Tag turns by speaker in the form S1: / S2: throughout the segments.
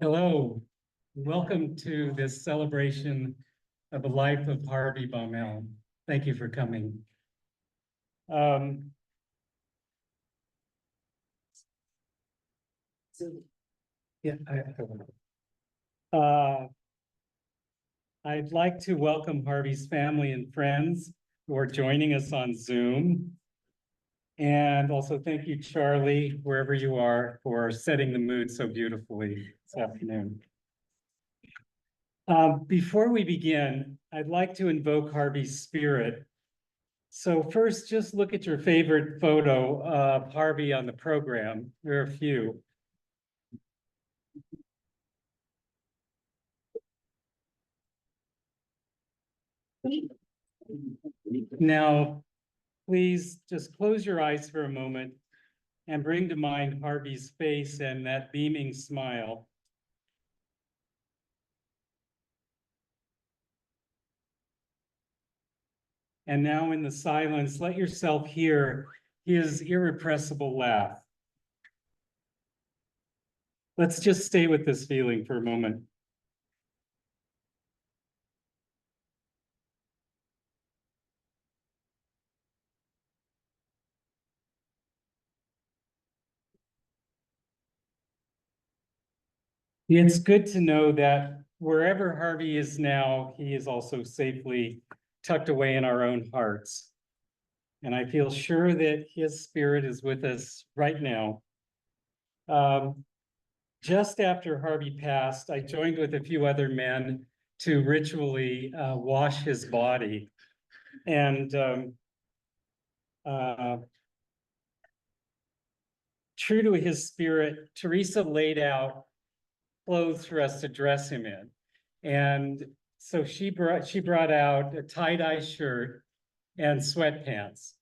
S1: Hello, welcome to this celebration of the life of Harvey Baumoel. Thank you for coming. I'd like to welcome Harvey's family and friends who are joining us on Zoom. And also thank you, Charlie, wherever you are, for setting the mood so beautifully this afternoon. Before we begin, I'd like to invoke Harvey's spirit. So first, just look at your favorite photo of Harvey on the program. There are a few. Now, please just close your eyes for a moment and bring to mind Harvey's face and that beaming smile. And now in the silence, let yourself hear his irrepressible laugh. Let's just stay with this feeling for a moment. It's good to know that wherever Harvey is now, he is also safely tucked away in our own hearts. And I feel sure that his spirit is with us right now. Just after Harvey passed, I joined with a few other men to ritually wash his body. And true to his spirit, Teresa laid out clothes for us to dress him in. And so she brought out a tie-dye shirt and sweatpants.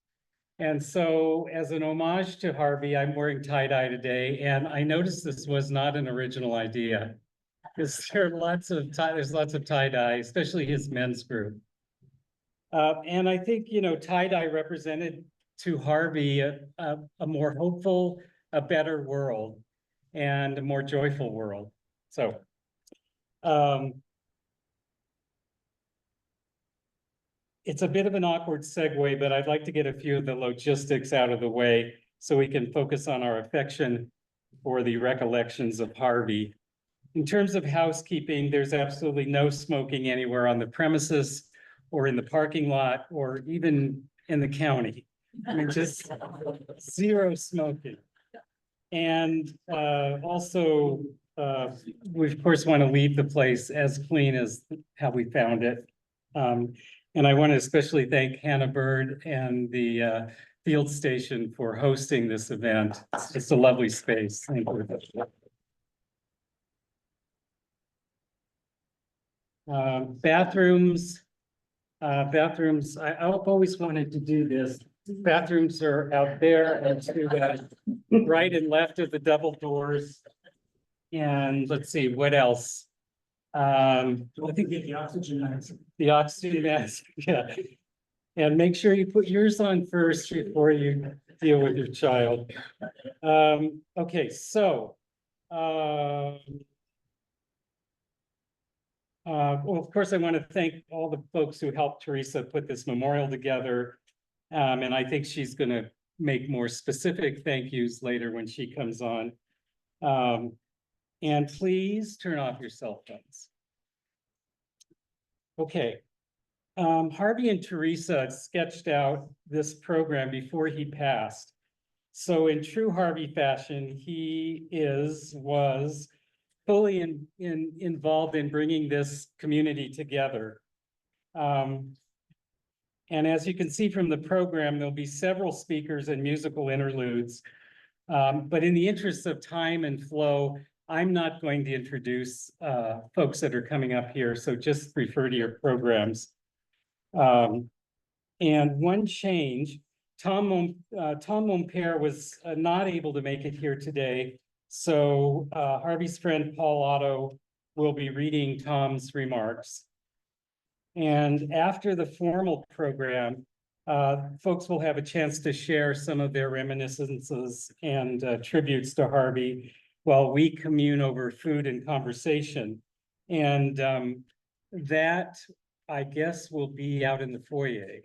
S1: And so as an homage to Harvey, I'm wearing tie-dye today. And I noticed this was not an original idea because there's lots of tie-dye, especially his men's group. And I think, tie-dye represented to Harvey a more hopeful, a better world and a more joyful world. So, it's a bit of an awkward segue, but I'd like to get a few of the logistics out of the way so we can focus on our affection for the recollections of Harvey. In terms of housekeeping, there's absolutely no smoking anywhere on the premises or in the parking lot or even in the county. I mean, just zero smoking. And also, we of course want to leave the place as clean as how we found it. And I want to especially thank Hannah Bird and the field station for hosting this event. It's a lovely space. Thank you. Bathrooms. I've always wanted to do this. Bathrooms are out there and to the right and left of the double doors. And let's see, what else? I think the oxygen mask. The oxygen mask, yeah. And make sure you put yours on first before you deal with your child. Okay, so well, of course, I want to thank all the folks who helped Teresa put this memorial together. And I think she's going to make more specific thank yous later when she comes on. And please turn off your cell phones. Okay. Harvey and Teresa sketched out this program before he passed. So in true Harvey fashion, he was fully involved in bringing this community together. And as you can see from the program, there'll be several speakers and musical interludes. But in the interest of time and flow, I'm not going to introduce folks that are coming up here, so just refer to your programs. And one change, Tom Mompere was not able to make it here today. So Harvey's friend Paul Otto will be reading Tom's remarks. And after the formal program, folks will have a chance to share some of their reminiscences and tributes to Harvey while we commune over food and conversation. And that, I guess, will be out in the foyer.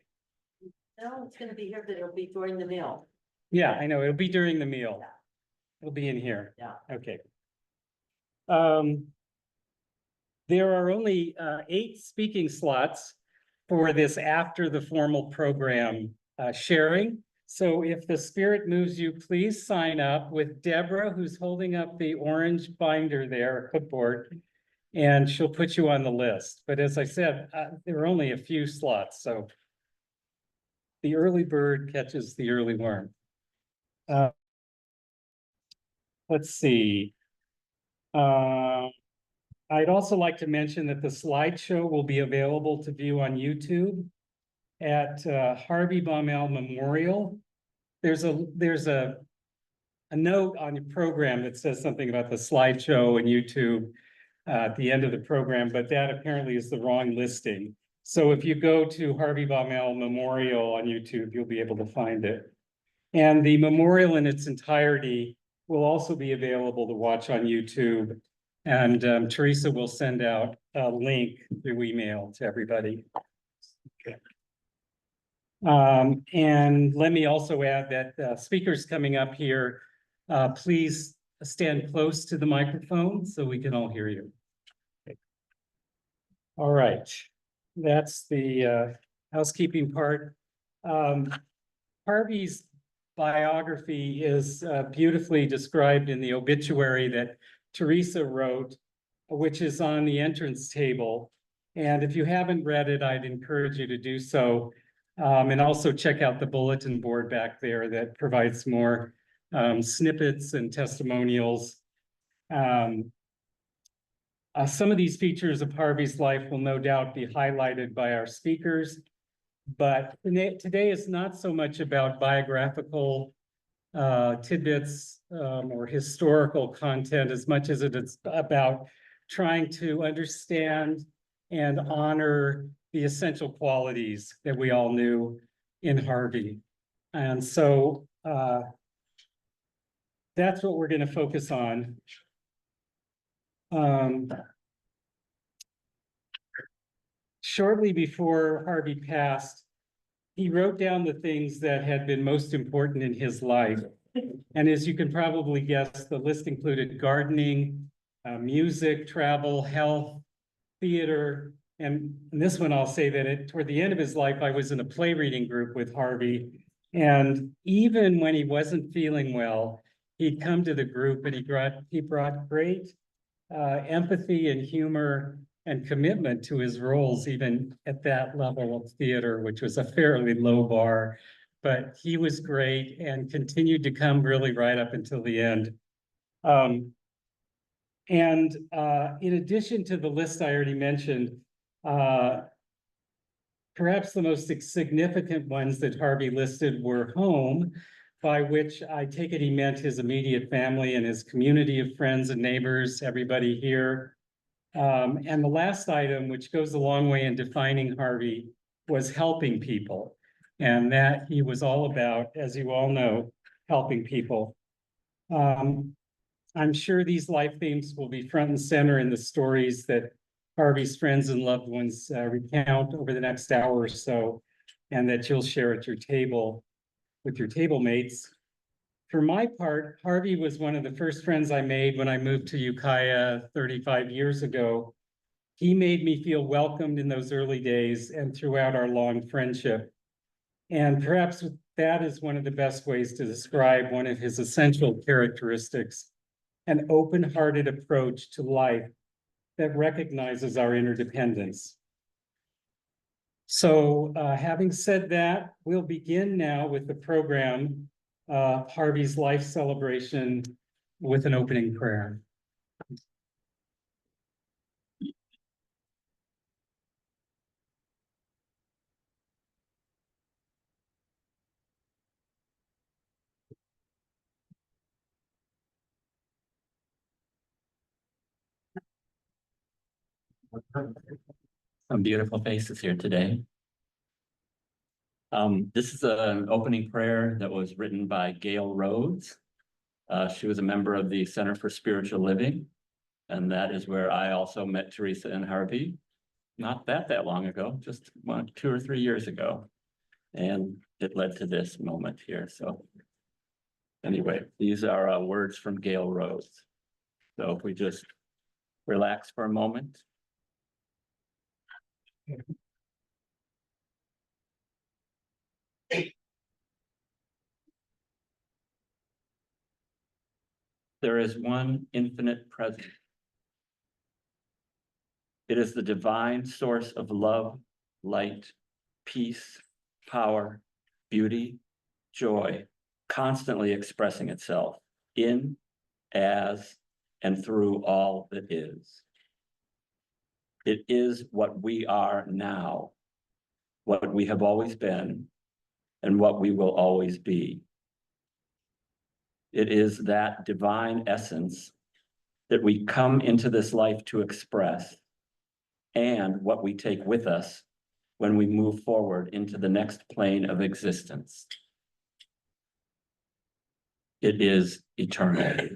S2: No, it's gonna be here, but it'll be during the meal.
S1: Yeah, I know, it'll be during the meal.
S2: Yeah.
S1: It'll be in here.
S2: Yeah.
S1: Okay. There are only 8 speaking slots for this after the formal program sharing. So if the spirit moves you, please sign up with Deborah, who's holding up the orange binder there, clipboard, and she'll put you on the list. But as I said, there are only a few slots, so the early bird catches the early worm. Let's see. I'd also like to mention that the slideshow will be available to view on YouTube at Harvey Baumoel Memorial. There's a note on your program that says something about the slideshow and YouTube at the end of the program, but that apparently is the wrong listing. So if you go to Harvey Baumoel Memorial on YouTube, you'll be able to find it. And the memorial in its entirety will also be available to watch on YouTube. And Teresa will send out a link through email to everybody. Okay. And let me also add that speakers coming up here, please stand close to the microphone so we can all hear you. Okay. All right, that's the housekeeping part. Harvey's biography is beautifully described in the obituary that Teresa wrote, which is on the entrance table. And if you haven't read it, I'd encourage you to do so. And also check out the bulletin board back there that provides more snippets and testimonials. Some of these features of Harvey's life will no doubt be highlighted by our speakers, but today is not so much about biographical tidbits or historical content as much as it is about trying to understand and honor the essential qualities that we all knew in Harvey. And so that's what we're going to focus on. Shortly before Harvey passed, he wrote down the things that had been most important in his life. And as you can probably guess, the list included gardening, music, travel, health, theater. And this one, I'll say that toward the end of his life, I was in a play reading group with Harvey. And even when he wasn't feeling well, he'd come to the group and he brought great empathy and humor and commitment to his roles, even at that level of theater, which was a fairly low bar. But he was great and continued to come really right up until the end. In addition to the list I already mentioned, perhaps the most significant ones that Harvey listed were home, by which I take it he meant his immediate family and his community of friends and neighbors, everybody here. And the last item, which goes a long way in defining Harvey, was helping people. And that he was all about, as you all know, helping people. I'm sure these life themes will be front and center in the stories that Harvey's friends and loved ones recount over the next hour or so, and that you'll share at your table with your table mates. For my part, Harvey was one of the first friends I made when I moved to Ukiah 35 years ago. He made me feel welcomed in those early days and throughout our long friendship. And perhaps that is one of the best ways to describe one of his essential characteristics, an open-hearted approach to life that recognizes our interdependence. So having said that, we'll begin now with the program, Harvey's Life Celebration, with an opening prayer.
S3: Some beautiful faces here today. This is an opening prayer that was written by Gail Rhodes. She was a member of the Center for Spiritual Living, and that is where I also met Teresa and Harvey. Not that long ago, just 2 or 3 years ago. And it led to this moment here. So anyway, these are words from Gail Rhodes. So if we just relax for a moment. There is one infinite presence. It is the divine source of love, light, peace, power, beauty, joy, constantly expressing itself in, as, and through all that is. It is what we are now, what we have always been, and what we will always be. It is that divine essence that we come into this life to express, and what we take with us when we move forward into the next plane of existence. It is eternal.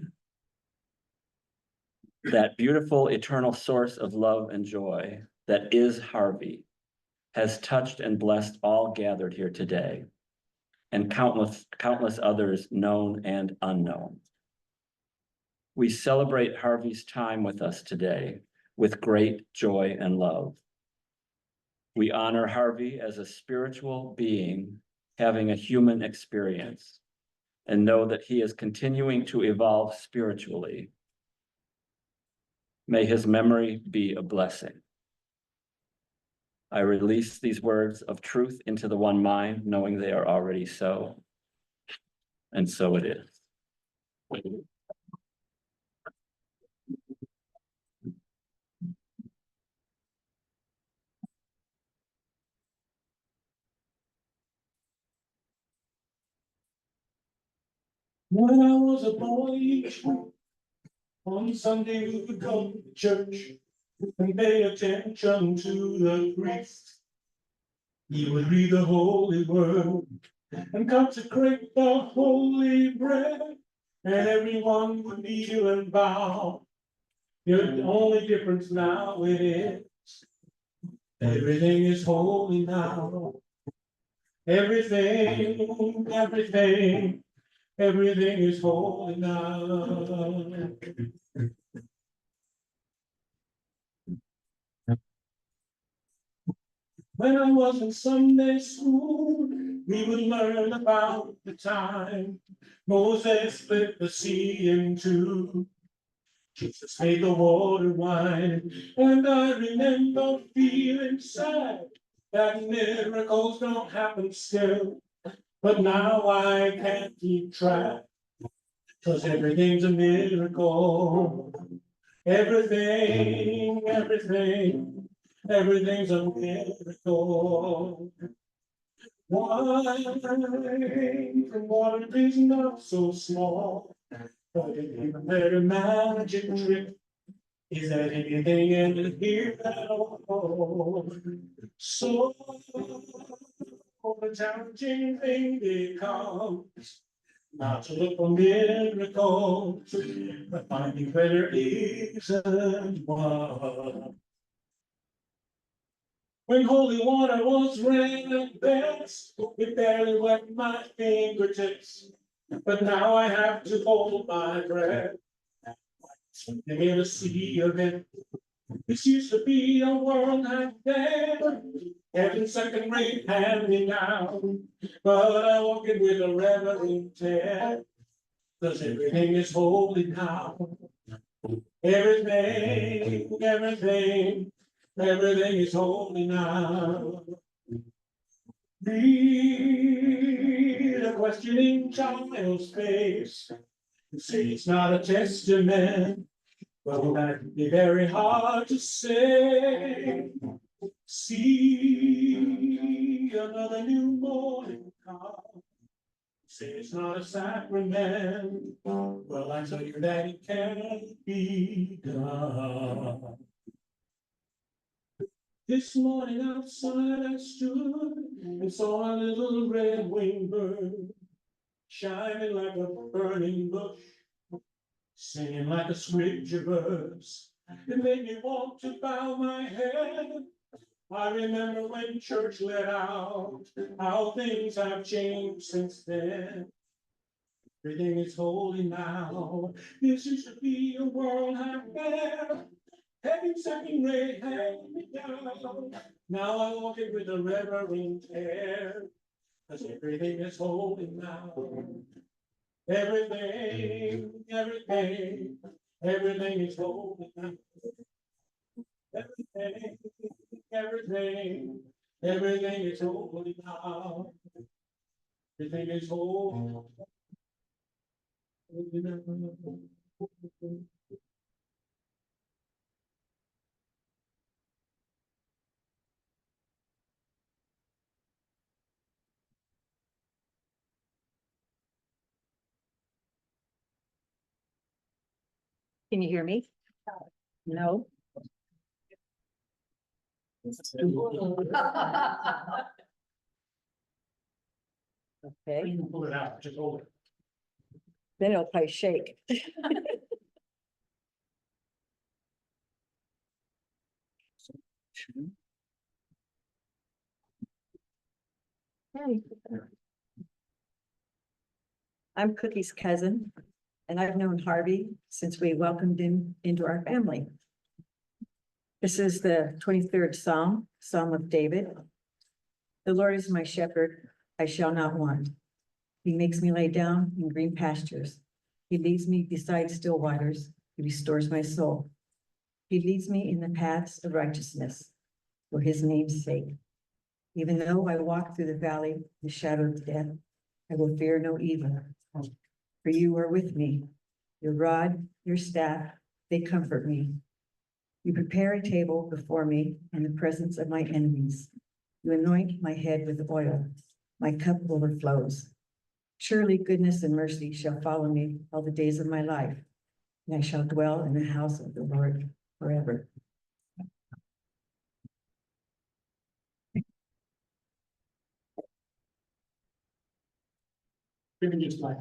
S3: That beautiful eternal source of love and joy that is Harvey has touched and blessed all gathered here today, and countless others known and unknown. We celebrate Harvey's time with us today with great joy and love. We honor Harvey as a spiritual being having a human experience, and know that he is continuing to evolve spiritually. May his memory be a blessing. I release these words of truth into the one mind, knowing they are already so. And so it is.
S4: When I was a boy each week, on Sunday we would go to church and pay attention to the priest. He would read the holy word and consecrate the holy bread, and everyone would kneel and bow. The only difference now it is, everything is holy now. Everything is holy now. When I was in Sunday school, we would learn about the time Moses split the sea in two. Jesus made the water wine, and I remember feeling sad that miracles don't happen still. But now I can't keep track, 'cause everything's a miracle. Everything's a miracle. Wine from water is not so small, but even better magic trick is that anything in here at all. So the challenging thing becomes not to look for miracles, but finding better isn't one. When holy water was red at best, it barely wet my fingertips. But now I have to hold my breath, swimming in a sea of it. This used to be a world out there, having second-rate hand-me-down. But I walk it with a reverent care, 'cause everything is holy now. Everything is holy now. Read a questioning child's face, say it's not a testament, but that can be very hard to say. See another new morning come, say it's not a sacrament, well I tell you that it can't be done. This morning outside I stood and saw a little red-winged bird, shining like a burning bush, singing like a scripture verse. It made me want to bow my head. I remember when church let out, how things have changed since then. Everything is holy now. This used to be a world half bare. Heaven second rate hand me down. Now I walk it with a reverent care, 'cause everything is holy now. Everything, everything, everything is holy now. Everything, everything, everything is holy now. Everything is holy.
S2: Can you hear me? No. Okay,
S4: Pull it out, just hold it.
S2: then it'll probably shake. Hey. I'm Cookie's cousin, and I've known Harvey since we welcomed him into our family. This is the 23rd Psalm, Psalm of David. The Lord is my shepherd, I shall not want. He makes me lay down in green pastures. He leads me beside still waters. He restores my soul. He leads me in the paths of righteousness for his name's sake. Even though I walk through the valley, the shadow of death, I will fear no evil. For you are with me. Your rod, your staff, they comfort me. You prepare a table before me in the presence of my enemies. You anoint my head with oil. My cup overflows. Surely goodness and mercy shall follow me all the days of my life, and I shall dwell in the house of the Lord forever.
S4: Maybe just like.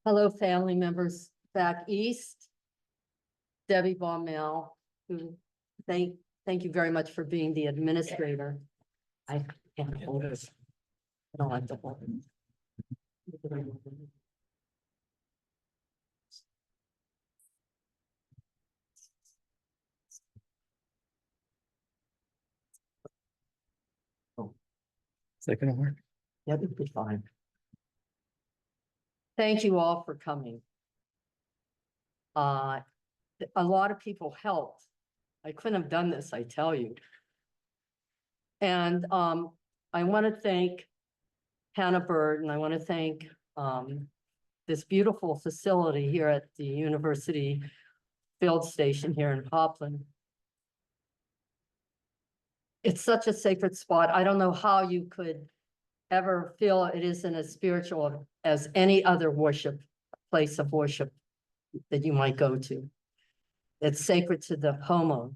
S5: Hello, family members back east. Debbie Baumoel, who thank you very much for being the administrator. I can't hold it. I don't like to hold it.
S3: Is that gonna work?
S5: Yeah, it'd be fine. Thank you all for coming. A lot of people helped. I couldn't have done this, I tell you. And I want to thank Hannah Bird, and I want to thank this beautiful facility here at the University Field Station here in Hopland. It's such a sacred spot. I don't know how you could ever feel it isn't as spiritual as any other place of worship that you might go to. It's sacred to the homo,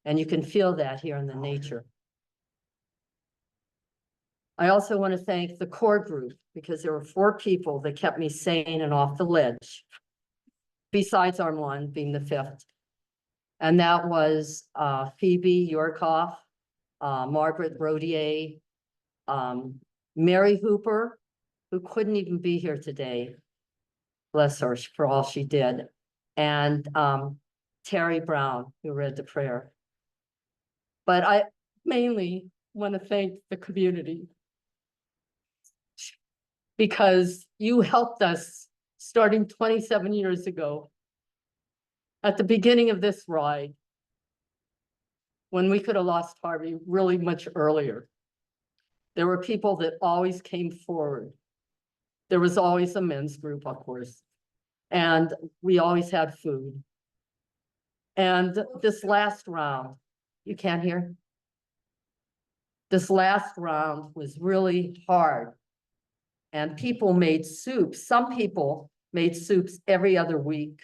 S5: and you can feel that here in the nature. I also want to thank the core group, because there were 4 people that kept me sane and off the ledge, besides Armand being the 5th. And that was Phoebe Yorkoff, Margaret Rodier, Mary Hooper, who couldn't even be here today. Bless her for all she did. And Terry Brown, who read the prayer. But I mainly want to thank the community, because you helped us starting 27 years ago at the beginning of this ride, when we could have lost Harvey really much earlier. There were people that always came forward. There was always a men's group, of course, and we always had food. And this last round, you can't hear? This last round was really hard. And people made soups. Some people made soups every other week.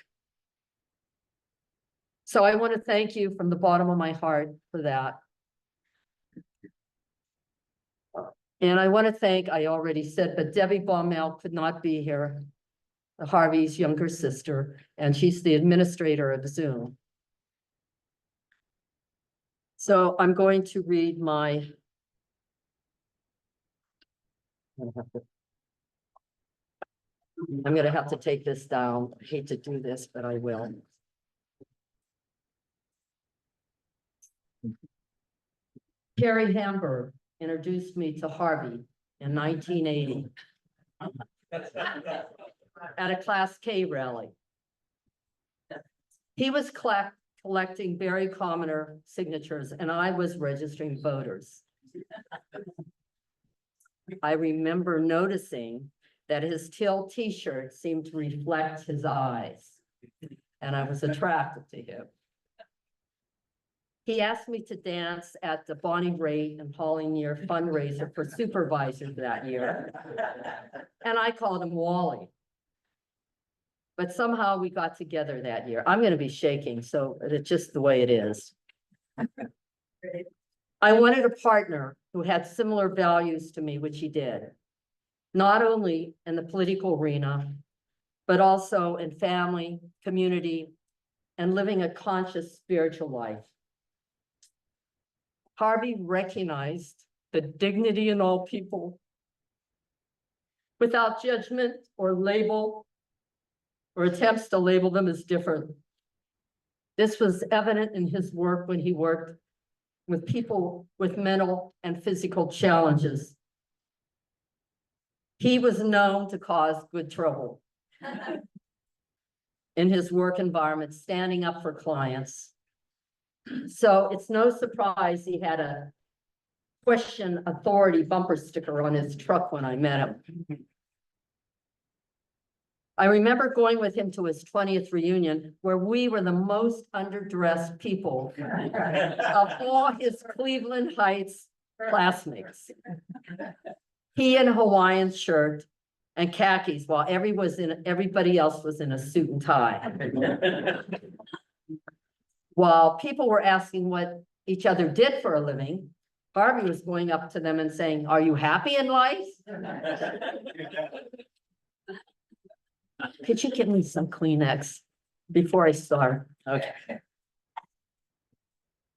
S5: So I want to thank you from the bottom of my heart for that. And I want to thank, I already said, but Debbie Baumoel could not be here, Harvey's younger sister, and she's the administrator of Zoom. So I'm going to read my. I'm gonna have to take this down. I hate to do this, but I will. Carrie Hamburg introduced me to Harvey in 1980 at a Class K rally. He was collecting Barry Commoner signatures and I was registering voters. I remember noticing that his teal t-shirt seemed to reflect his eyes, and I was attracted to him. He asked me to dance at the Bonnie Raitt and Pauline Year fundraiser for supervisors that year, and I called him Wally. But somehow we got together that year. I'm gonna be shaking, so it's just the way it is. I wanted a partner who had similar values to me, which he did. Not only in the political arena, but also in family, community, and living a conscious spiritual life. Harvey recognized the dignity in all people without judgment or label or attempts to label them as different. This was evident in his work when he worked with people with mental and physical challenges. He was known to cause good trouble in his work environment, standing up for clients. So it's no surprise he had a question authority bumper sticker on his truck when I met him. I remember going with him to his 20th reunion where we were the most underdressed people of all his Cleveland Heights classmates. He in a Hawaiian shirt and khakis while everybody else was in a suit and tie. While people were asking what each other did for a living, Harvey was going up to them and saying, "Are you happy in life?" Could you give me some Kleenex before I start? Okay.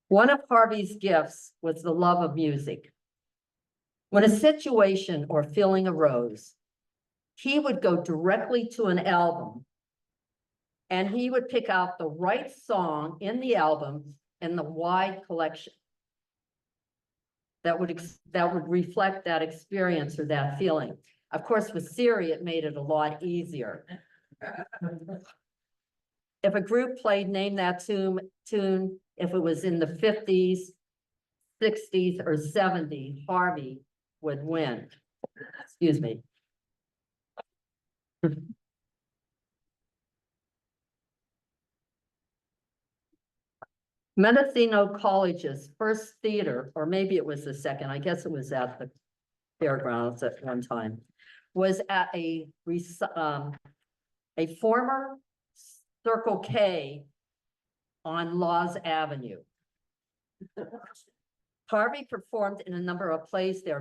S5: One of Harvey's gifts was the love of music. When a situation or feeling arose, he would go directly to an album and he would pick out the right song in the album in the wide collection that would reflect that experience or that feeling. Of course, with Siri, it made it a lot easier. If a group played Name That Tune, if it was in the 50s, 60s, or 70s, Harvey would win. Excuse me. Mendocino College's first theater, or maybe it was the second, I guess it was at the fairgrounds at one time, was at a former Circle K on Laws Avenue. Harvey performed in a number of plays there,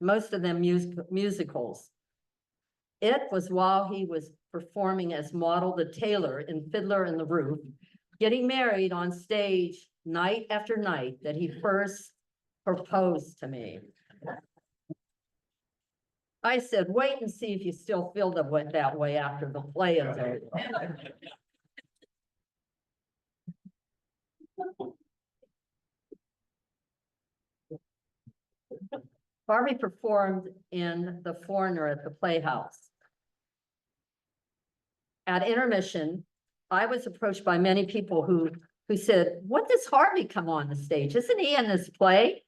S5: most of them musicals. It was while he was performing as Model the Tailor in Fiddler in the Roof, getting married on stage night after night, that he first proposed to me. I said, wait and see if you still feel that way after the play is over. Harvey performed in The Foreigner at the Playhouse. At intermission, I was approached by many people who said, what does Harvey come on the stage? Isn't he in this play?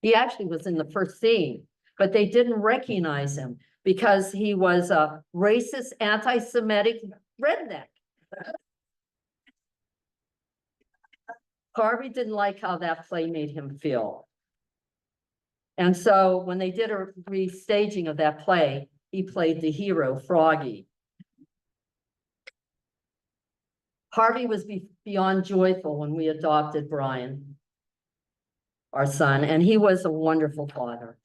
S5: He actually was in the first scene, but they didn't recognize him because he was a racist, anti-Semitic redneck. Harvey didn't like how that play made him feel. And so when they did a restaging of that play, he played the hero, Froggy. Harvey was beyond joyful when we adopted Brian, our son, and he was a wonderful father.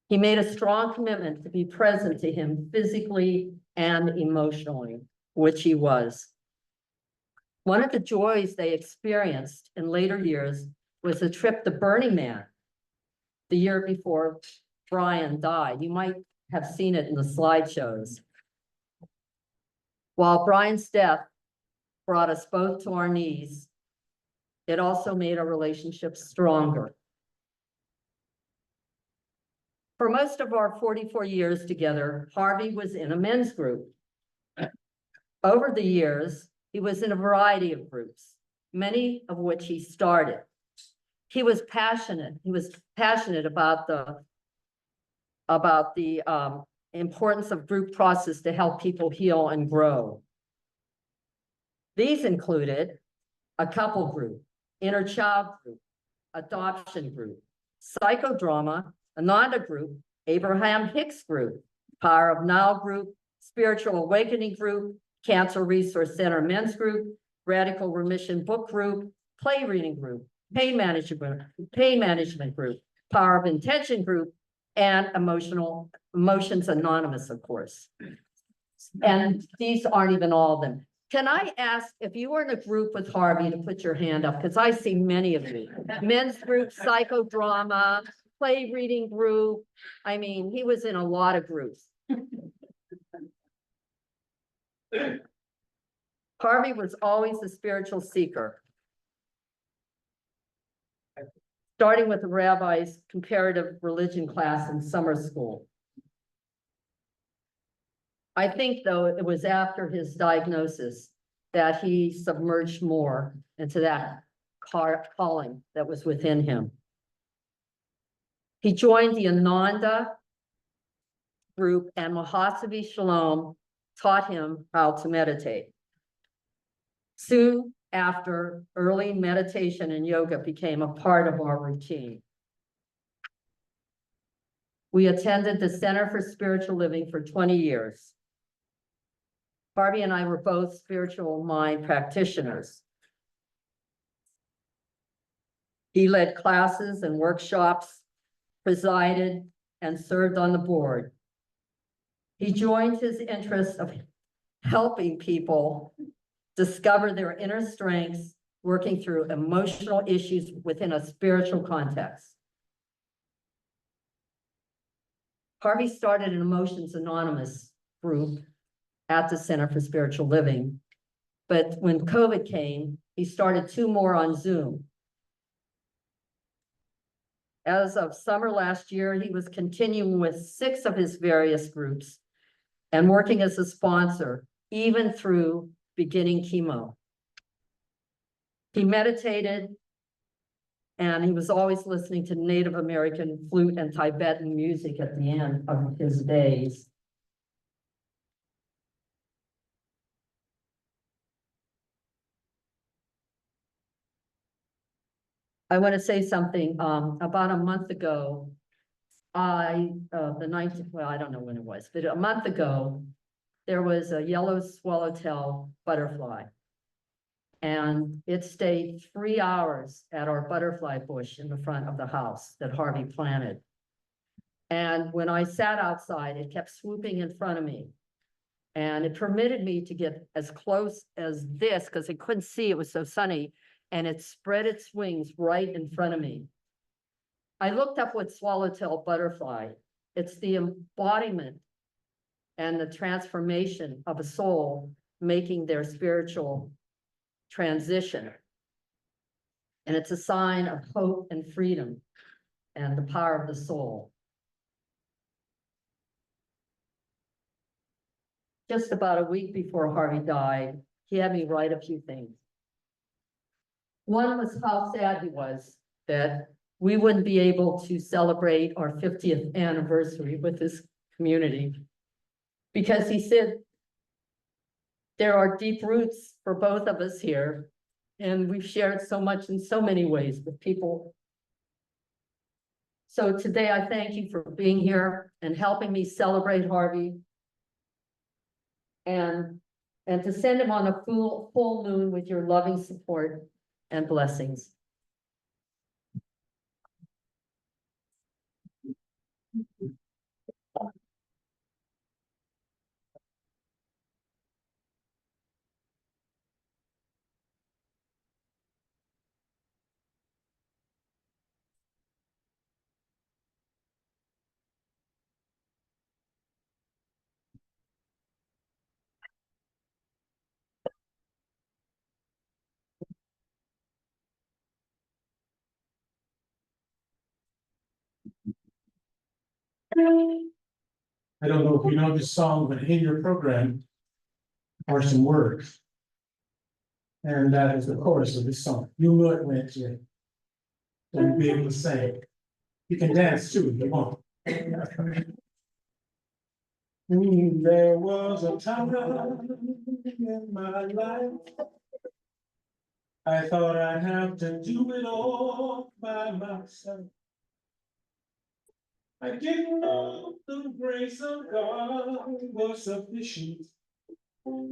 S5: He made a strong commitment to be present to him physically and emotionally, which he was. One of the joys they experienced in later years was a trip to Burning Man the year before Brian died. You might have seen it in the slideshows. While Brian's death brought us both to our knees, it also made our relationship stronger. For most of our 44 years together, Harvey was in a men's group. Over the years, he was in a variety of groups, many of which he started. He was passionate. He was passionate about the importance of group process to help people heal and grow. These included a couple group, inner child group, adoption group, psychodrama, Ananda group, Abraham Hicks group, Power of Now group, Spiritual Awakening group, Cancer Resource Center men's group, Radical Remission book group, play reading group, pain management group, Power of Intention group, and Emotions Anonymous, of course. And these aren't even all of them. Can I ask if you were in a group with Harvey to put your hand up? Because I see many of you. Men's group, psychodrama, play reading group. I mean, he was in a lot of groups. Harvey was always a spiritual seeker. Starting with the rabbi's comparative religion class in summer school. I think, though, it was after his diagnosis that he submerged more into that calling that was within him. He joined the Ananda group, and Mahasavi Shalom taught him how to meditate. Soon after, early meditation and yoga became a part of our routine. We attended the Center for Spiritual Living for 20 years. Harvey and I were both spiritual mind practitioners. He led classes and workshops, presided, and served on the board. He joined his interest of helping people discover their inner strengths, working through emotional issues within a spiritual context. Harvey started an Emotions Anonymous group at the Center for Spiritual Living. But when COVID came, he started 2 more on Zoom. As of summer last year, he was continuing with 6 of his various groups and working as a sponsor, even through beginning chemo. He meditated, and he was always listening to Native American flute and Tibetan music at the end of his days. I want to say something. About a month ago, I don't know when it was, but a month ago, there was a yellow swallowtail butterfly. And it stayed 3 hours at our butterfly bush in the front of the house that Harvey planted. And when I sat outside, it kept swooping in front of me. And it permitted me to get as close as this, because I couldn't see, it was so sunny, and it spread its wings right in front of me. I looked up what swallowtail butterfly. It's the embodiment and the transformation of a soul making their spiritual transition. And it's a sign of hope and freedom and the power of the soul. Just about a week before Harvey died, he had me write a few things. One was how sad he was that we wouldn't be able to celebrate our 50th anniversary with this community. Because he said, there are deep roots for both of us here, and we've shared so much in so many ways with people So today I thank you for being here and helping me celebrate Harvey. And to send him on a full moon with your loving support and blessings.
S4: I don't know if you know this song, but in your program are some words. And that is the chorus of this song. You'll know it when it's in. So you'll be able to sing. You can dance too if you want. There was a time in my life I thought I'd have to do it all by myself. I didn't know the grace of God was sufficient.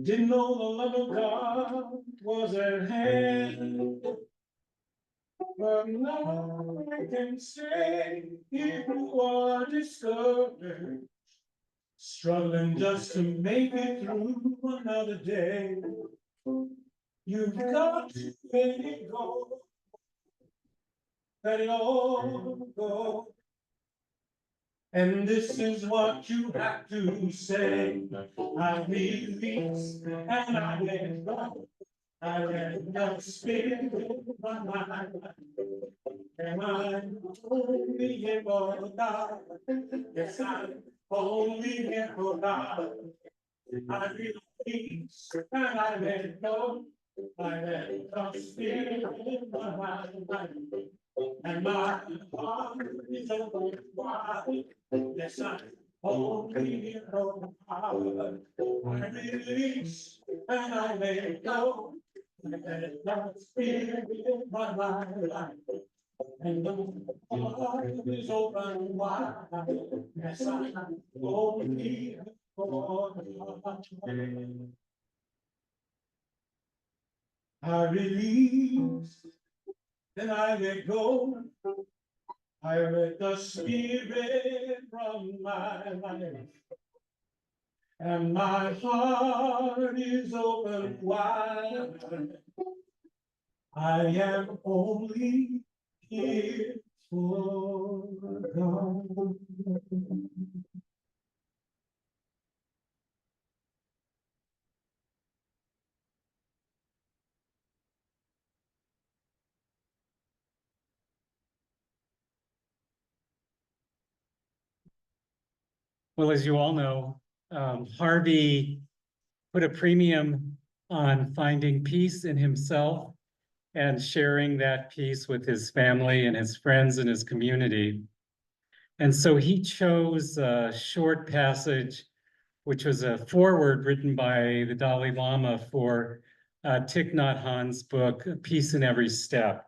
S4: Didn't know the love of God was at hand. But now I can say, if you are discouraged, struggling just to make it through another day, you've got to let it go. Let it all go. And this is what you have to say. I release and I let go. I let the spirit run my life. And I'm only here for God. Yes, I'm only here for God. I release and I let go. I let the spirit run my life. And my heart is open wide. Yes, I'm only here for God. I release and I let go. I let the spirit run my life. And the heart is open wide. Yes, I'm only here for God. I release and I let go. I let the spirit from my life. And my heart is open wide. I am only here for God.
S1: Well, as you all know, Harvey put a premium on finding peace in himself and sharing that peace with his family and his friends and his community. And so he chose a short passage, which was a foreword written by the Dalai Lama for Thich Nhat Hanh's book, Peace in Every Step.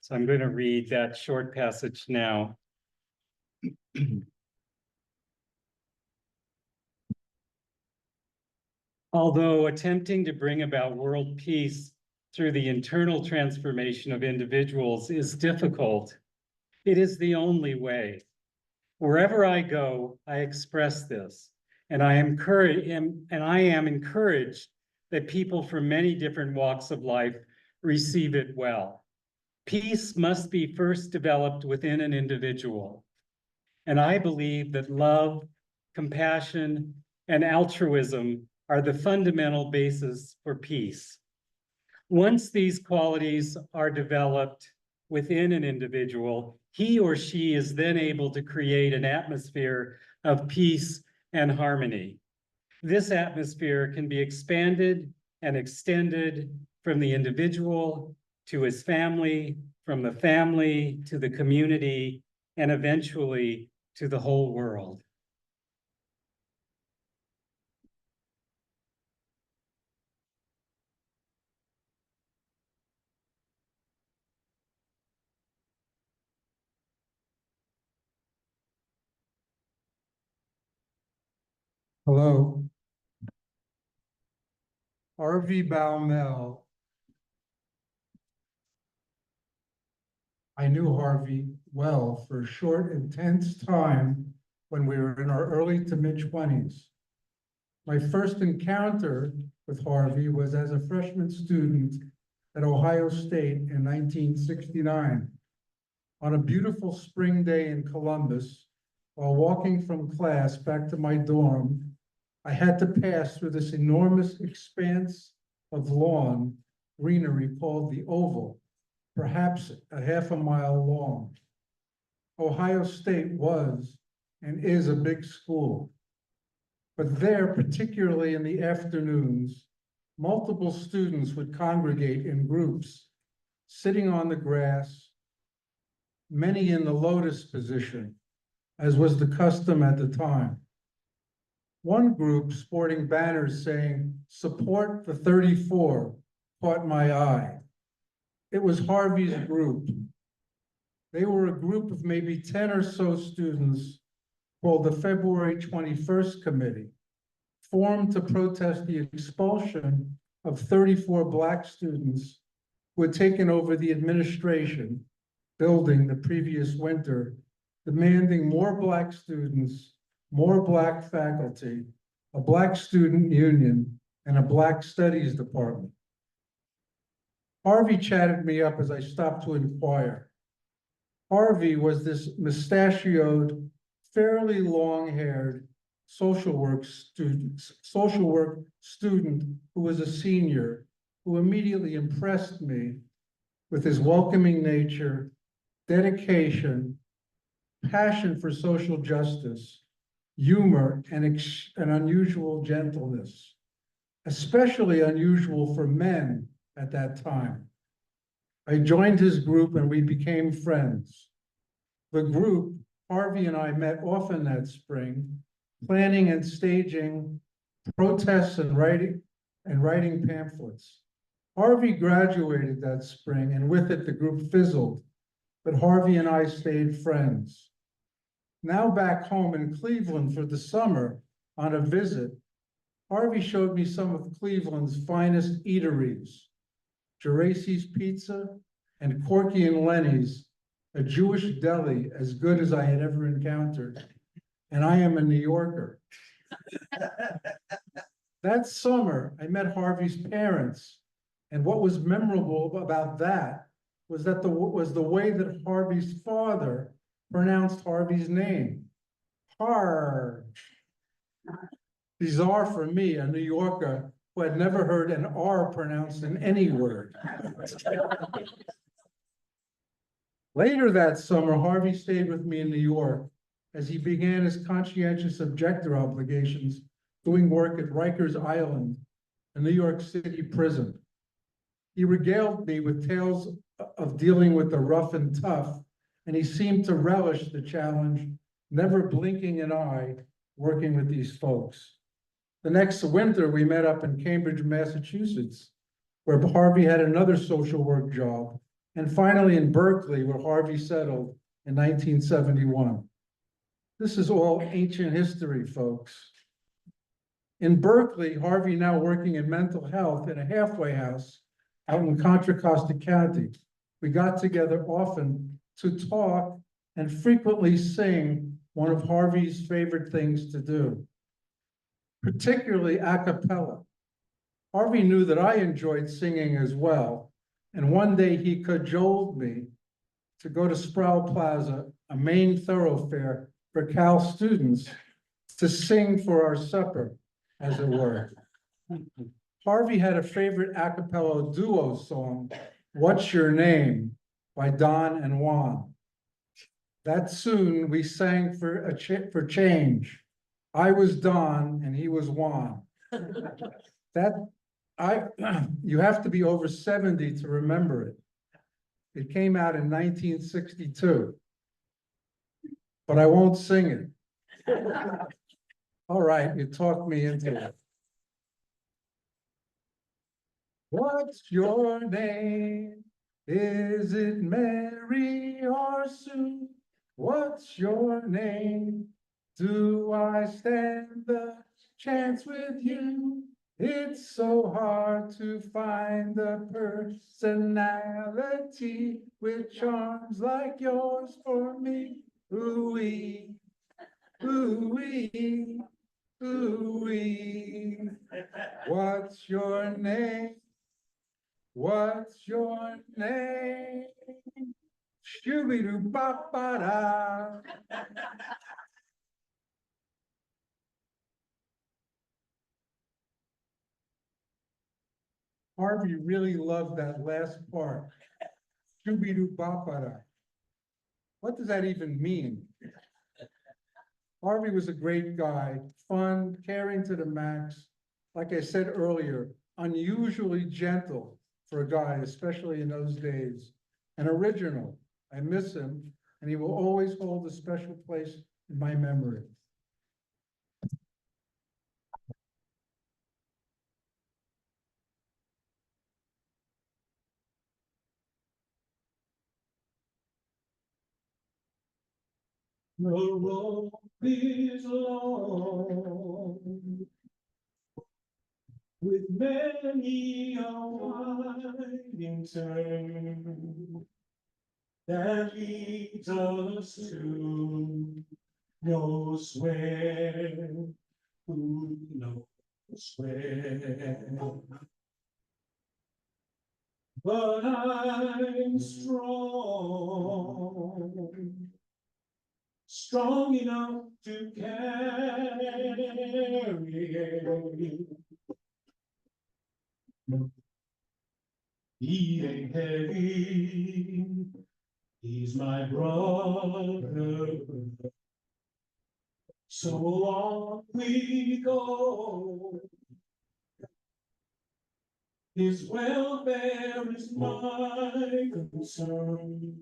S1: So I'm going to read that short passage now. Although attempting to bring about world peace through the internal transformation of individuals is difficult, it is the only way. Wherever I go, I express this, and I am encouraged that people from many different walks of life receive it well. Peace must be first developed within an individual. And I believe that love, compassion, and altruism are the fundamental basis for peace. Once these qualities are developed within an individual, he or she is then able to create an atmosphere of peace and harmony. This atmosphere can be expanded and extended from the individual to his family, from the family to the community, and eventually to the whole world.
S6: Hello. Harvey Baumoel. I knew Harvey well for a short, intense time when we were in our early to mid-20s. My first encounter with Harvey was as a freshman student at Ohio State in 1969. On a beautiful spring day in Columbus, while walking from class back to my dorm, I had to pass through this enormous expanse of lawn greenery called the Oval, perhaps a half a mile long. Ohio State was and is a big school. But there, particularly in the afternoons, multiple students would congregate in groups, sitting on the grass, many in the lotus position, as was the custom at the time. One group sporting banners saying, "Support the 34," caught my eye. It was Harvey's group. They were a group of maybe 10 or so students called the February 21st Committee, formed to protest the expulsion of 34 Black students who had taken over the administration building the previous winter, demanding more Black students, more Black faculty, a Black student union, and a Black studies department. Harvey chatted me up as I stopped to inquire. Harvey was this mustachioed, fairly long-haired social work student who was a senior, who immediately impressed me with his welcoming nature, dedication, passion for social justice, humor, and an unusual gentleness, especially unusual for men at that time. I joined his group and we became friends. The group, Harvey and I met often that spring, planning and staging protests and writing pamphlets. Harvey graduated that spring, and with it the group fizzled, but Harvey and I stayed friends. Now back home in Cleveland for the summer on a visit, Harvey showed me some of Cleveland's finest eateries, Geraci's Pizza and Corky and Lenny's, a Jewish deli as good as I had ever encountered. And I am a New Yorker. That summer, I met Harvey's parents. And what was memorable about that was that the way that Harvey's father pronounced Harvey's name. Harv. Bizarre for me, a New Yorker who had never heard an R pronounced in any word. Later that summer, Harvey stayed with me in New York as he began his conscientious objector obligations doing work at Rikers Island, a New York City prison. He regaled me with tales of dealing with the rough and tough, and he seemed to relish the challenge, never blinking an eye, working with these folks. The next winter, we met up in Cambridge, Massachusetts, where Harvey had another social work job, and finally in Berkeley, where Harvey settled in 1971. This is all ancient history, folks. In Berkeley, Harvey now working in mental health in a halfway house out in Contra Costa County. We got together often to talk and frequently sing one of Harvey's favorite things to do, particularly a cappella. Harvey knew that I enjoyed singing as well, and one day he cajoled me to go to Sproul Plaza, a main thoroughfare for Cal students, to sing for our supper, as it were. Harvey had a favorite a cappella duo song, "What's Your Name?" by Don and Juan. That soon we sang for change. I was Don and he was Juan. You have to be over 70 to remember it. It came out in 1962, but I won't sing it. All right, you talked me into it. What's your name? Is it Mary or Sue? What's your name? Do I stand the chance with you? It's so hard to find a personality with charms like yours for me. Ooh-wee, ooh-wee, ooh-wee. What's your name? What's your name? Shooby-doo-bop-ba-da. Harvey really loved that last part. Shooby-doo-bop-ba-da. What does that even mean? Harvey was a great guy, fun, caring to the max. Like I said earlier, unusually gentle for a guy, especially in those days, and original. I miss him, and he will always hold a special place in my memory.
S4: The road is long, with many a winding turn that leads us to knows where, who knows where. But I'm strong, strong enough to carry. He ain't heavy, he's my brother. So on we go. His welfare is my concern.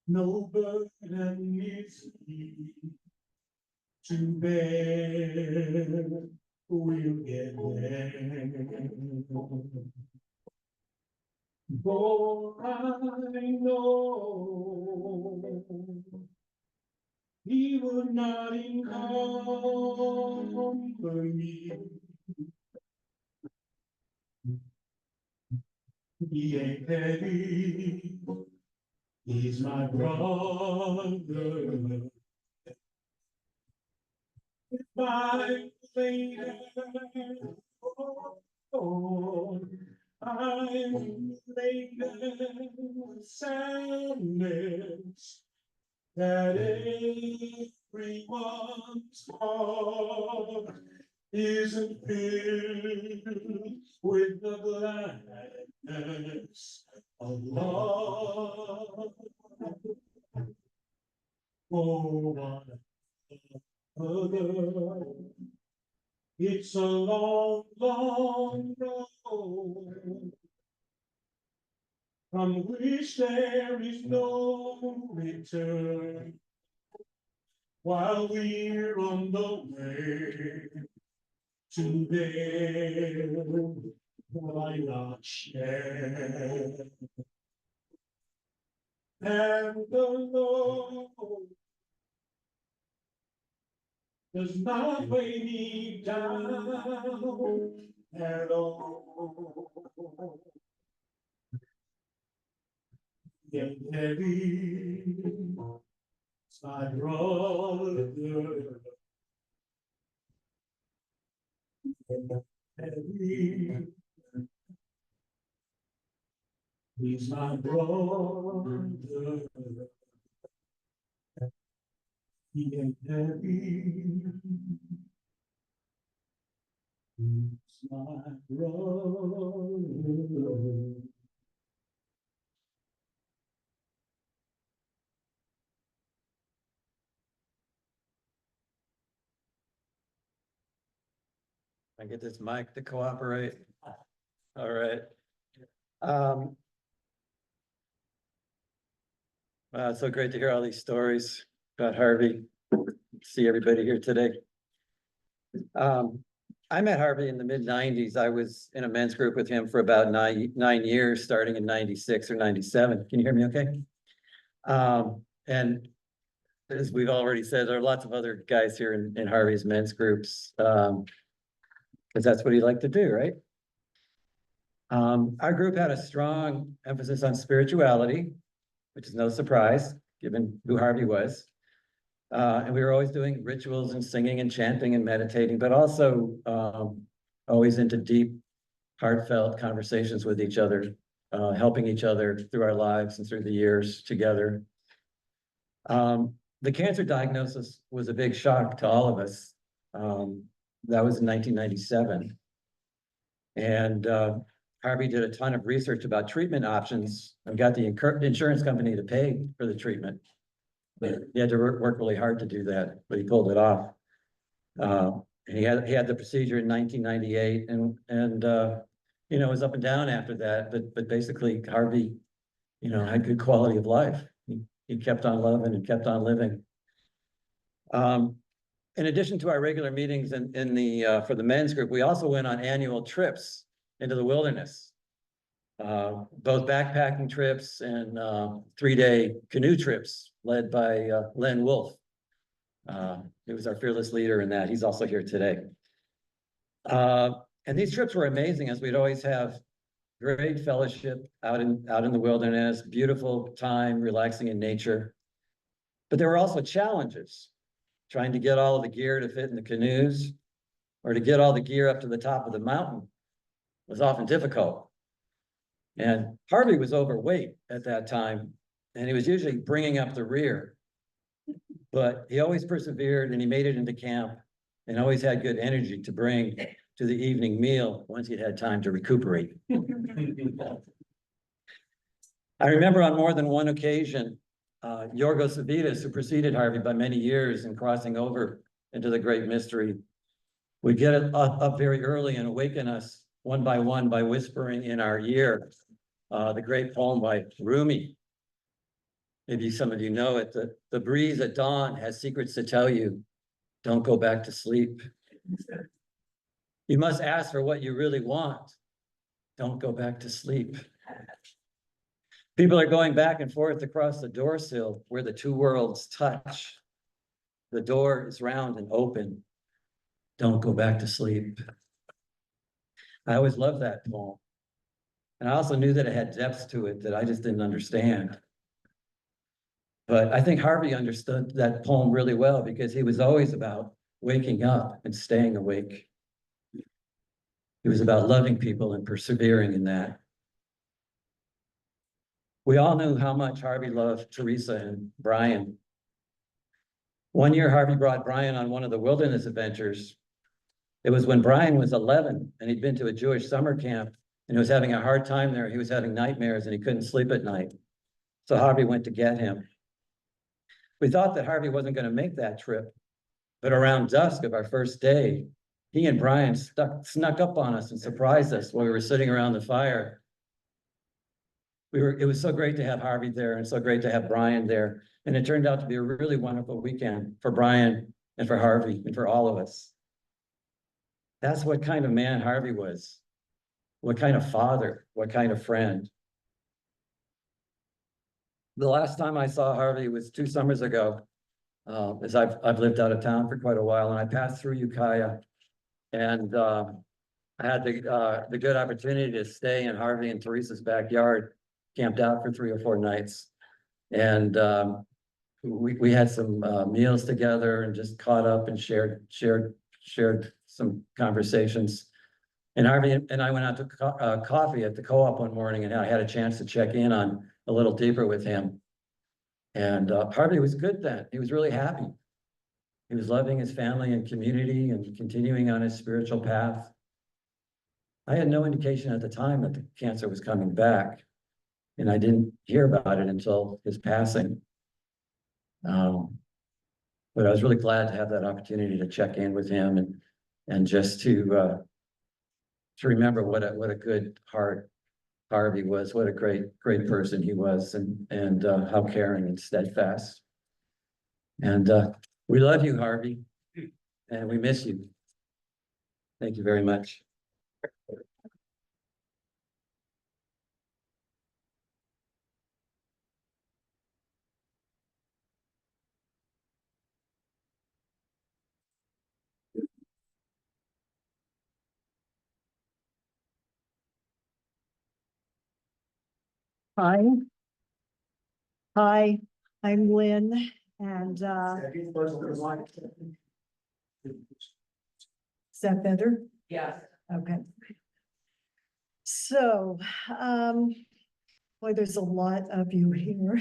S4: No burden is he to bear. We'll get there. For I know he would not encumber me. He ain't heavy, he's my brother. If I later, oh, I'm laden with sadness that everyone's heart isn't filled with the gladness of love. Oh, one other. It's a long, long road from which there is no return. While we're on the way to there, why not share? And the Lord does not weigh me down at all. Yet heavy, it's my brother. Heavy, he's my brother. He ain't heavy. He's my brother.
S7: I get this mic to cooperate. All right. It's so great to hear all these stories about Harvey. See everybody here today. I met Harvey in the mid-90s. I was in a men's group with him for about nine years, starting in 96 or 97. Can you hear me okay? And as we've already said, there are lots of other guys here in Harvey's men's groups. Because that's what he liked to do, right? Our group had a strong emphasis on spirituality, which is no surprise, given who Harvey was. And we were always doing rituals and singing and chanting and meditating, but also always into deep, heartfelt conversations with each other, helping each other through our lives and through the years together. The cancer diagnosis was a big shock to all of us. That was in 1997. And Harvey did a ton of research about treatment options and got the insurance company to pay for the treatment. But he had to work really hard to do that, but he pulled it off. He had the procedure in 1998 and you know, it was up and down after that, but basically Harvey, you know, had good quality of life. He kept on loving and kept on living. In addition to our regular meetings in the for the men's group, we also went on annual trips into the wilderness. Both backpacking trips and 3-day canoe trips led by Len Wolf. He was our fearless leader in that. He's also here today. And these trips were amazing, as we'd always have great fellowship out in the wilderness, beautiful time, relaxing in nature. But there were also challenges, trying to get all of the gear to fit in the canoes, or to get all the gear up to the top of the mountain was often difficult. And Harvey was overweight at that time, and he was usually bringing up the rear. But he always persevered, and he made it into camp, and always had good energy to bring to the evening meal once he'd had time to recuperate. I remember on more than one occasion, Yorgos Savitas, who preceded Harvey by many years in crossing over into the Great Mystery, would get up very early and awaken us one by one by whispering in our ear the great poem by Rumi. Maybe some of you know it. The breeze at dawn has secrets to tell you. Don't go back to sleep. You must ask for what you really want. Don't go back to sleep. People are going back and forth across the door sill where the two worlds touch. The door is round and open. Don't go back to sleep. I always loved that poem. And I also knew that it had depths to it that I just didn't understand. But I think Harvey understood that poem really well, because he was always about waking up and staying awake. He was about loving people and persevering in that. We all knew how much Harvey loved Teresa and Brian. One year, Harvey brought Brian on one of the wilderness adventures. It was when Brian was 11 and he'd been to a Jewish summer camp and he was having a hard time there. He was having nightmares and he couldn't sleep at night. So Harvey went to get him. We thought that Harvey wasn't going to make that trip, but around dusk of our first day, he and Brian snuck up on us and surprised us while we were sitting around the fire. It was so great to have Harvey there and so great to have Brian there. And it turned out to be a really wonderful weekend for Brian and for Harvey and for all of us. That's what kind of man Harvey was. What kind of father, what kind of friend. The last time I saw Harvey was 2 summers ago, as I've lived out of town for quite a while, and I passed through Ukiah, and I had the good opportunity to stay in Harvey and Teresa's backyard, camped out for 3 or 4 nights, and we had some meals together and just caught up and shared some conversations. And Harvey and I went out to coffee at the co-op one morning, and I had a chance to check in on a little deeper with him. And Harvey was good then. He was really happy. He was loving his family and community and continuing on his spiritual path. I had no indication at the time that the cancer was coming back, and I didn't hear about it until his passing. But I was really glad to have that opportunity to check in with him and just to remember what a good heart Harvey was, what a great person he was, and how caring and steadfast. And we love you, Harvey, and we miss you. Thank you very much.
S8: Hi. Hi, I'm Lynn and is that better?
S5: Yes.
S8: Okay. So, boy, there's a lot of you here.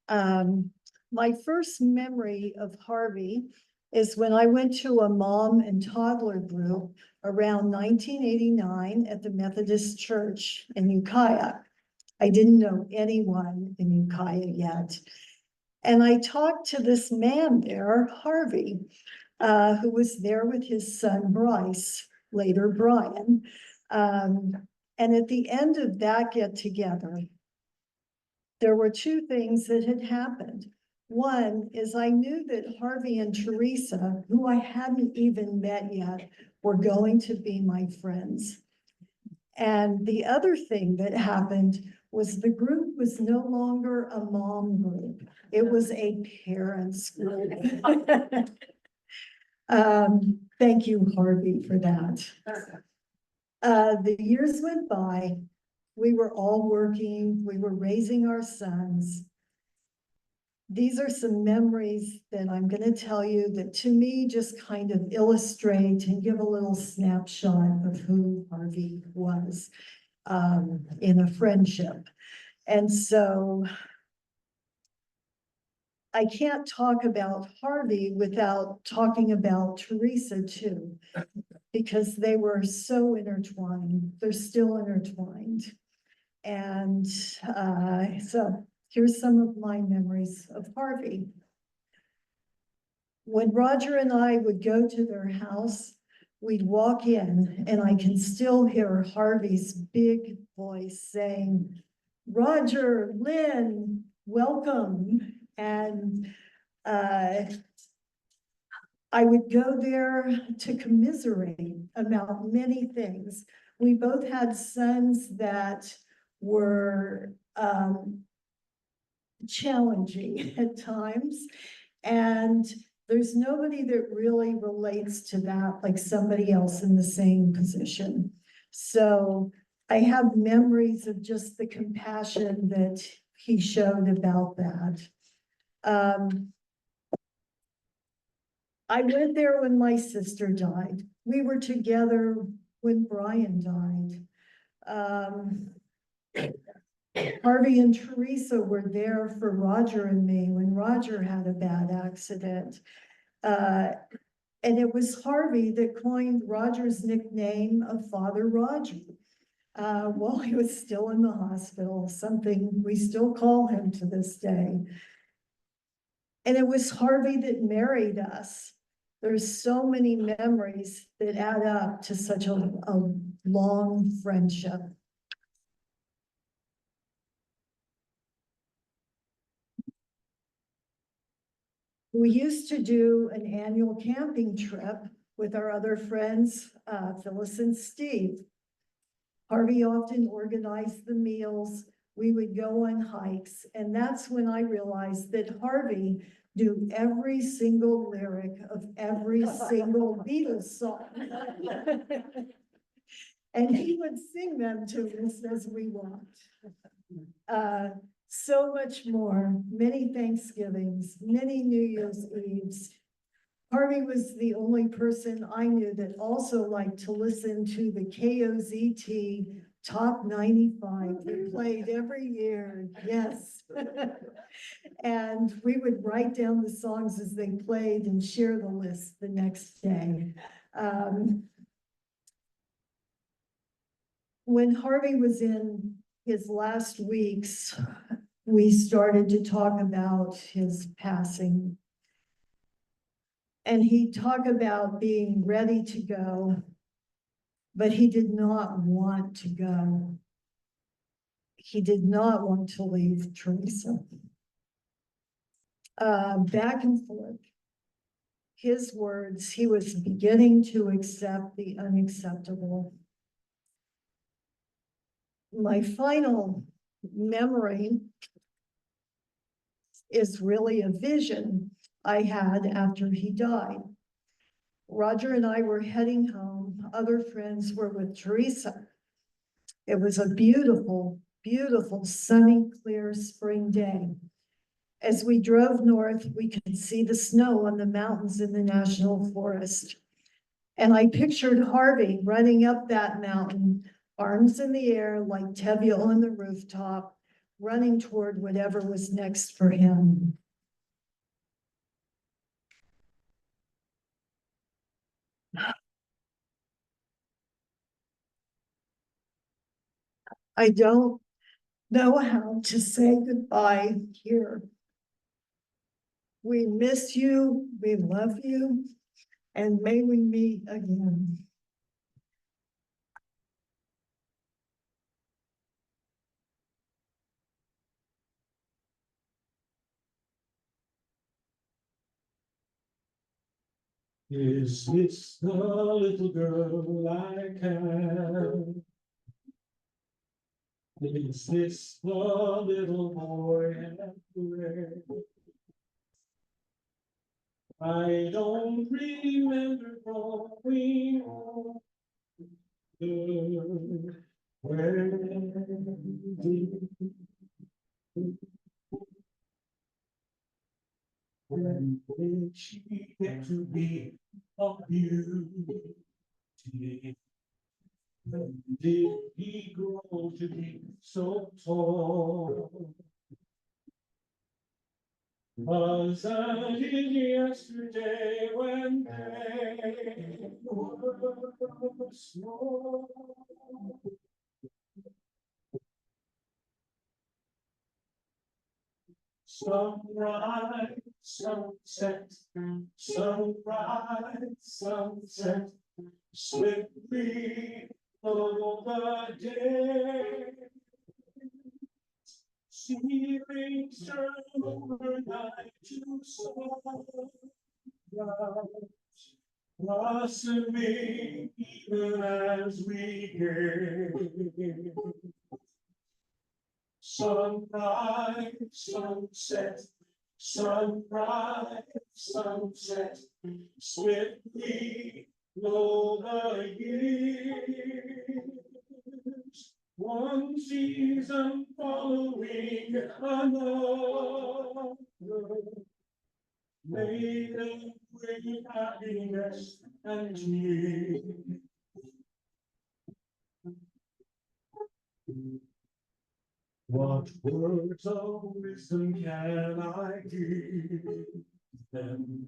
S8: My first memory of Harvey is when I went to a mom and toddler group around 1989 at the Methodist Church in Ukiah. I didn't know anyone in Ukiah yet. And I talked to this man there, Harvey, who was there with his son Bryce, later Brian. And at the end of that get together, there were two things that had happened. One is I knew that Harvey and Teresa, who I hadn't even met yet, were going to be my friends. And the other thing that happened was the group was no longer a mom group. It was a parents group. Thank you, Harvey, for that. The years went by. We were all working. We were raising our sons. These are some memories that I'm going to tell you that to me just kind of illustrate and give a little snapshot of who Harvey was in a friendship. And so I can't talk about Harvey without talking about Teresa too, because they were so intertwined. They're still intertwined. And so here's some of my memories of Harvey. When Roger and I would go to their house, we'd walk in and I can still hear Harvey's big voice saying, "Roger, Lynn, welcome." And I would go there to commiserate about many things. We both had sons that were challenging at times. And there's nobody that really relates to that like somebody else in the same position. So I have memories of just the compassion that he showed about that. I went there when my sister died. We were together when Brian died. Harvey and Teresa were there for Roger and me when Roger had a bad accident. And it was Harvey that coined Roger's nickname of Father Roger. While he was still in the hospital, something we still call him to this day. And it was Harvey that married us. There's so many memories that add up to such a long friendship. We used to do an annual camping trip with our other friends, Phyllis and Steve. Harvey often organized the meals. We would go on hikes, and that's when I realized that Harvey knew every single lyric of every single Beatles song. And he would sing them to us as we walked. So much more, many Thanksgivings, many New Year's Eves. Harvey was the only person I knew that also liked to listen to the KOZT Top 95 that played every year, yes. And we would write down the songs as they played and share the list the next day. When Harvey was in his last weeks, we started to talk about his passing. And he talked about being ready to go, but he did not want to go. He did not want to leave Teresa. Back and forth. His words, he was beginning to accept the unacceptable. My final memory is really a vision I had after he died. Roger and I were heading home. Other friends were with Teresa. It was a beautiful beautiful, sunny, clear spring day. As we drove north, we could see the snow on the mountains in the national forest. And I pictured Harvey running up that mountain, arms in the air like Tevye on the rooftop, running toward whatever was next for him. I don't know how to say goodbye here. We miss you, we love you, and may we meet again.
S4: Is this the little girl I have? Is this the little boy I pray? I don't remember growing older. When did she get to be a beauty? When did he grow to be so tall? Was that in yesterday when they were small? Sunrise, sunset, sunrise, sunset, swiftly over the day. Sea rings turn overnight to sunrise, blossoming even as we gaze. Sunrise, sunset, sunrise, sunset, swiftly blow the years. One season following another, laden with happiness and tears. What words of wisdom can I give them?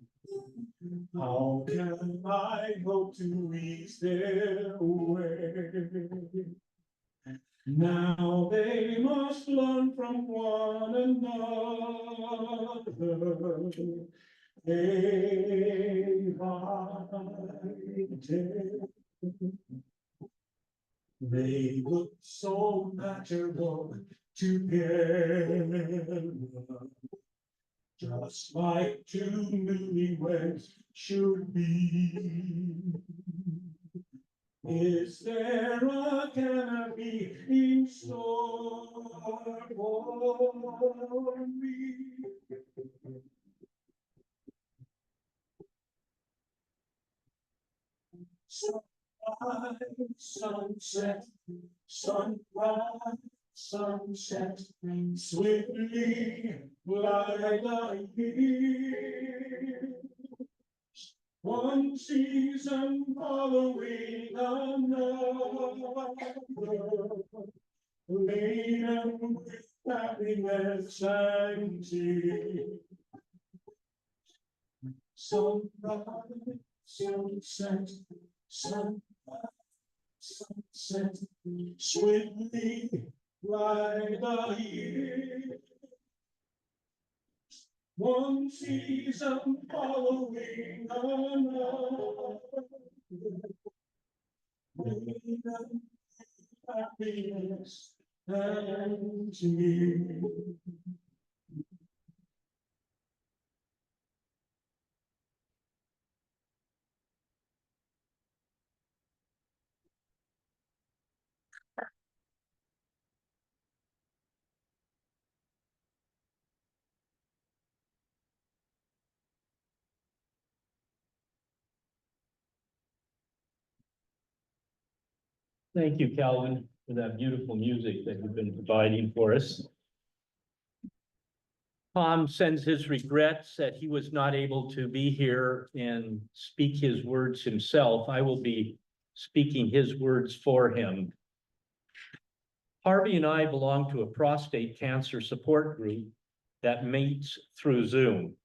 S4: How can I hope to ease their way? Now they must learn from one another, day by day. They look so natural together, just like two newlyweds should be. Is there a canopy in store for me? Sunrise, sunset, sunrise, sunset, swiftly glide the years. One season following another, laden with happiness and tears. Sunrise, sunset, sunrise, sunset, swiftly glide the years. One season following another, laden with happiness and tears.
S1: Thank you, Calvin.
S4: for that beautiful music that you've been providing for us. Tom sends his regrets that he was not able to be here and speak his words himself. I will be speaking his words for him. Harvey and I belong to a prostate cancer support group that meets through Zoom.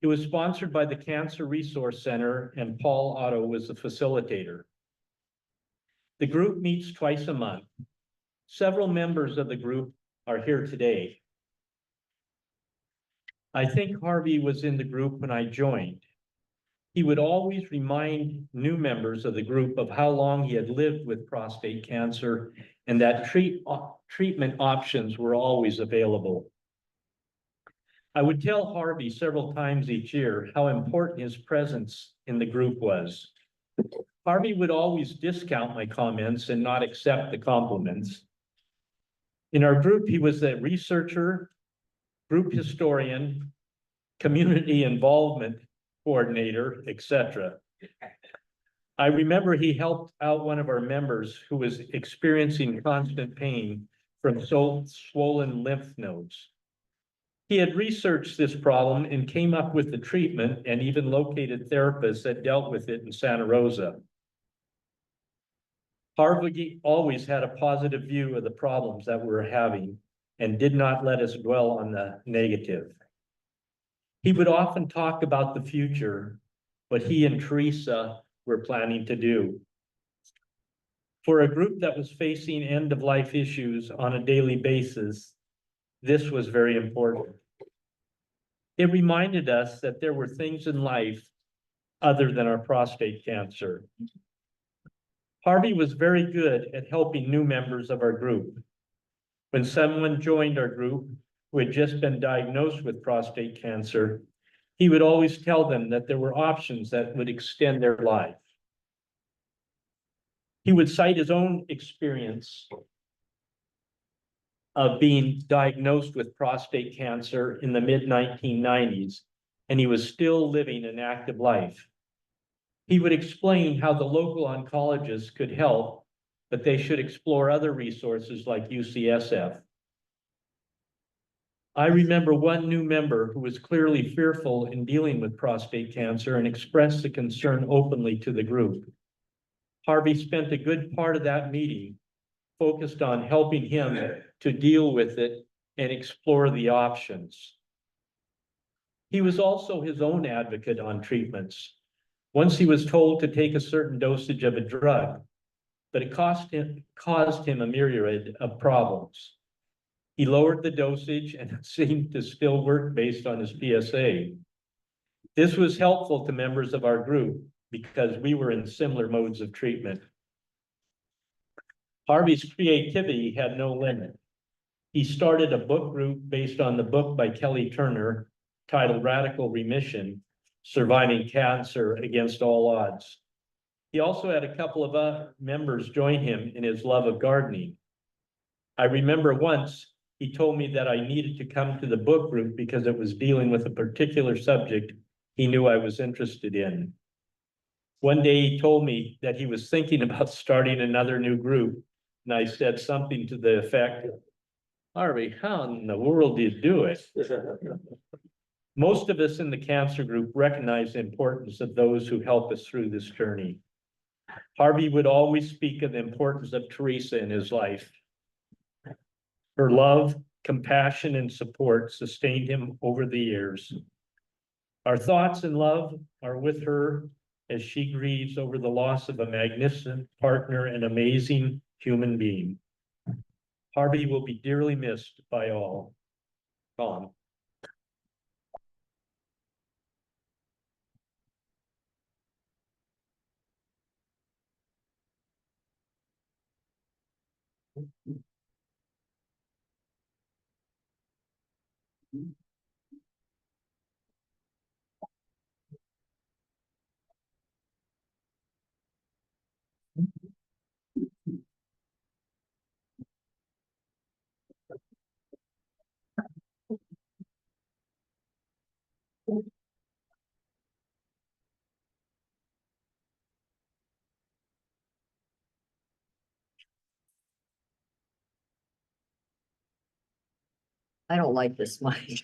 S4: It was sponsored by the Cancer Resource Center, and Paul Otto was the facilitator. The group meets twice a month. Several members of the group are here today. I think Harvey was in the group when I joined. He would always remind new members of the group of how long he had lived with prostate cancer and that treatment options were always available. I would tell Harvey several times each year how important his presence in the group was. Harvey would always discount my comments and not accept the compliments. In our group, he was a researcher, group historian, community involvement coordinator, etc. I remember he helped out one of our members who was experiencing constant pain from swollen lymph nodes. He had researched this problem and came up with the treatment and even located therapists that dealt with it in Santa Rosa. Harvey always had a positive view of the problems that we were having and did not let us dwell on the negative. He would often talk about the future, what he and Teresa were planning to do. For a group that was facing end-of-life issues on a daily basis, this was very important. It reminded us that there were things in life other than our prostate cancer. Harvey was very good at helping new members of our group. When someone joined our group who had just been diagnosed with prostate cancer, he would always tell them that there were options that would extend their life. He would cite his own experience of being diagnosed with prostate cancer in the mid-1990s, and he was still living an active life. He would explain how the local oncologists could help, but they should explore other resources like UCSF. I remember one new member who was clearly fearful in dealing with prostate cancer and expressed the concern openly to the group. Harvey spent a good part of that meeting focused on helping him to deal with it and explore the options. He was also his own advocate on treatments. Once he was told to take a certain dosage of a drug, but it caused him a myriad of problems. He lowered the dosage and it seemed to still work based on his PSA. This was helpful to members of our group because we were in similar modes of treatment. Harvey's creativity had no limit. He started a book group based on the book by Kelly Turner titled Radical Remission, Surviving Cancer Against All Odds. He also had a couple of other members join him in his love of gardening. I remember once he told me that I needed to come to the book group because it was dealing with a particular subject he knew I was interested in. One day he told me that he was thinking about starting another new group, and I said something to the effect, Harvey, how in the world do you do it? Most of us in the cancer group recognize the importance of those who help us through this journey. Harvey would always speak of the importance of Teresa in his life. Her love, compassion, and support sustained him over the years. Our thoughts and love are with her as she grieves over the loss of a magnificent partner and amazing human being. Harvey will be dearly missed by all. Tom.
S5: I don't like this mic.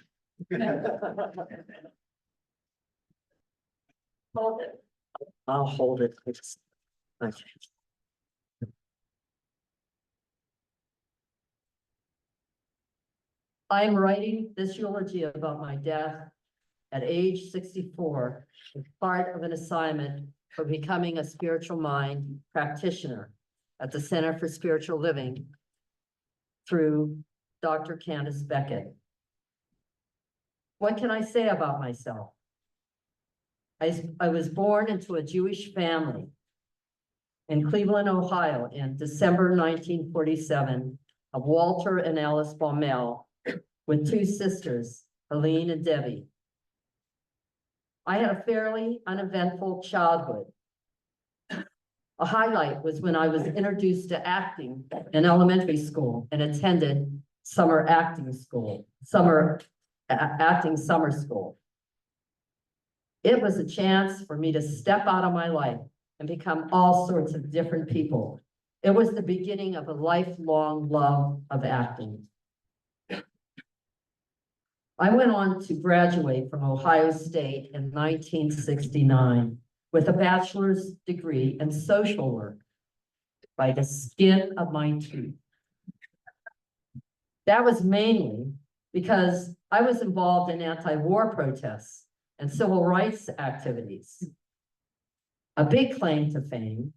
S5: Hold it. I'll hold it. Okay. I'm writing this eulogy about my death at age 64 as part of an assignment for becoming a spiritual mind practitioner at the Center for Spiritual Living through Dr. Candace Beckett. What can I say about myself? I was born into a Jewish family in Cleveland, Ohio in December 1947 of Walter and Alice Baumoel with two sisters, Helene and Debbie. I had a fairly uneventful childhood. A highlight was when I was introduced to acting in elementary school and attended acting summer school. It was a chance for me to step out of my life and become all sorts of different people. It was the beginning of a lifelong love of acting. I went on to graduate from Ohio State in 1969 with a bachelor's degree in social work by the skin of my teeth. That was mainly because I was involved in anti-war protests and civil rights activities. A big claim to fame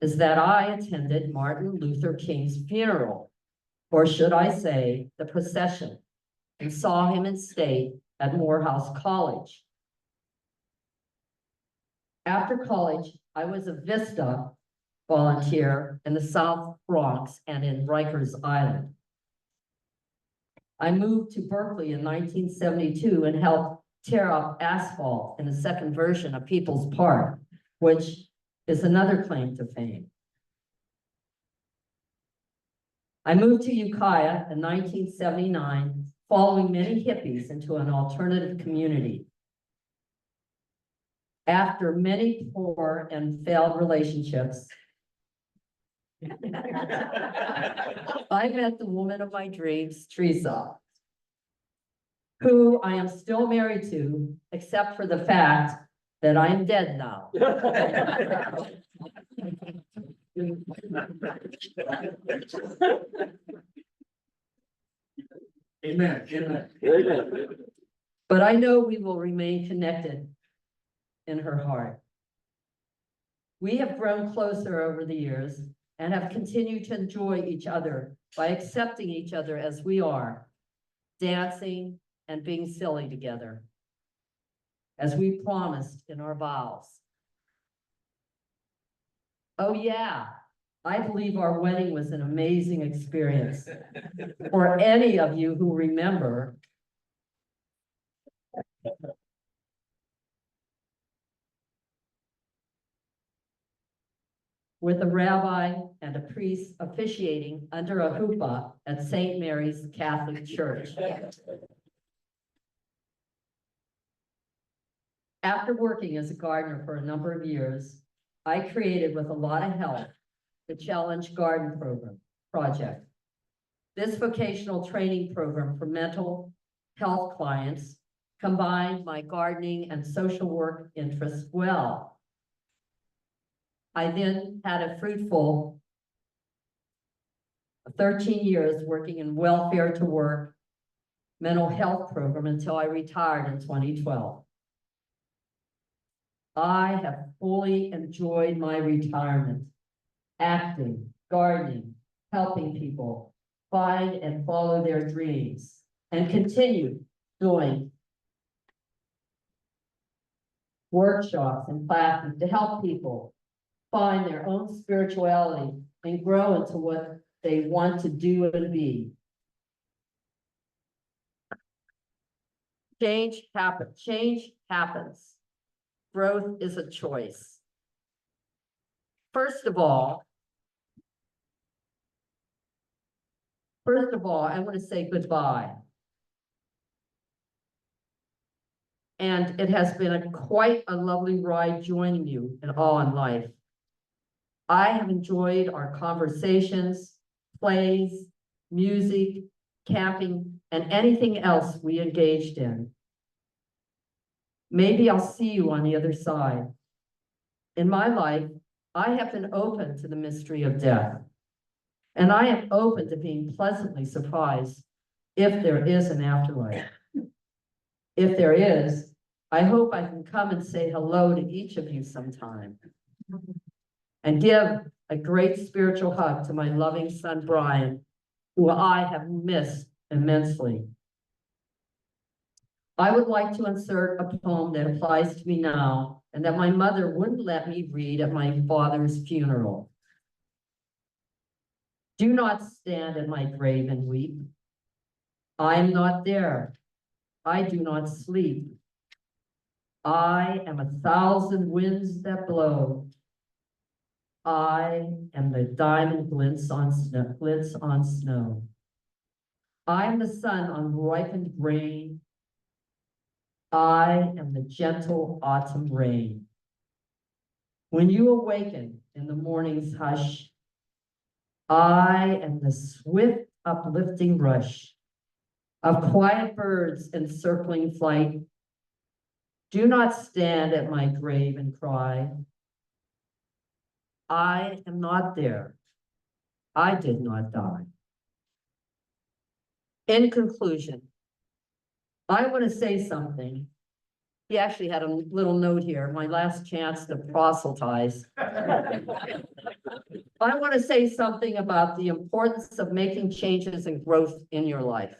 S5: is that I attended Martin Luther King's funeral, or should I say, the procession, and saw him in state at Morehouse College. After college, I was a VISTA volunteer in the South Bronx and in Rikers Island. I moved to Berkeley in 1972 and helped tear up asphalt in the second version of People's Park, which is another claim to fame. I moved to Ukiah in 1979, following many hippies into an alternative community. After many poor and failed relationships, I met the woman of my dreams, Teresa, who I am still married to, except for the fact that I'm dead now.
S4: Amen, amen.
S5: But I know we will remain connected in her heart. We have grown closer over the years and have continued to enjoy each other by accepting each other as we are, dancing and being silly together, as we promised in our vows. Oh yeah, I believe our wedding was an amazing experience. For any of you who remember, with a rabbi and a priest officiating under a huppah at St. Mary's Catholic Church. After working as a gardener for a number of years, I created with a lot of help the Challenge Garden project. This vocational training program for mental health clients combined my gardening and social work interests well. I then had a fruitful 13 years working in welfare to work mental health program until I retired in 2012. I have fully enjoyed my retirement, acting, gardening, helping people find and follow their dreams, and continue doing workshops and classes to help people find their own spirituality and grow into what they want to do and be. Change happens. Growth is a choice. First of all, I want to say goodbye. And it has been quite a lovely ride joining you in life. I have enjoyed our conversations, plays, music, camping, and anything else we engaged in. Maybe I'll see you on the other side. In my life, I have been open to the mystery of death, and I am open to being pleasantly surprised if there is an afterlife. If there is, I hope I can come and say hello to each of you sometime and give a great spiritual hug to my loving son, Brian, who I have missed immensely. I would like to insert a poem that applies to me now and that my mother wouldn't let me read at my father's funeral. Do not stand at my grave and weep. I am not there. I do not sleep. I am 1,000 winds that blow. I am the diamond glints on snow. I am the sun on ripened grain. I am the gentle autumn rain. When you awaken in the morning's hush, I am the swift uplifting rush of quiet birds in circling flight. Do not stand at my grave and cry. I am not there. I did not die. In conclusion, I want to say something. He actually had a little note here, my last chance to proselytize. I want to say something about the importance of making changes and growth in your life.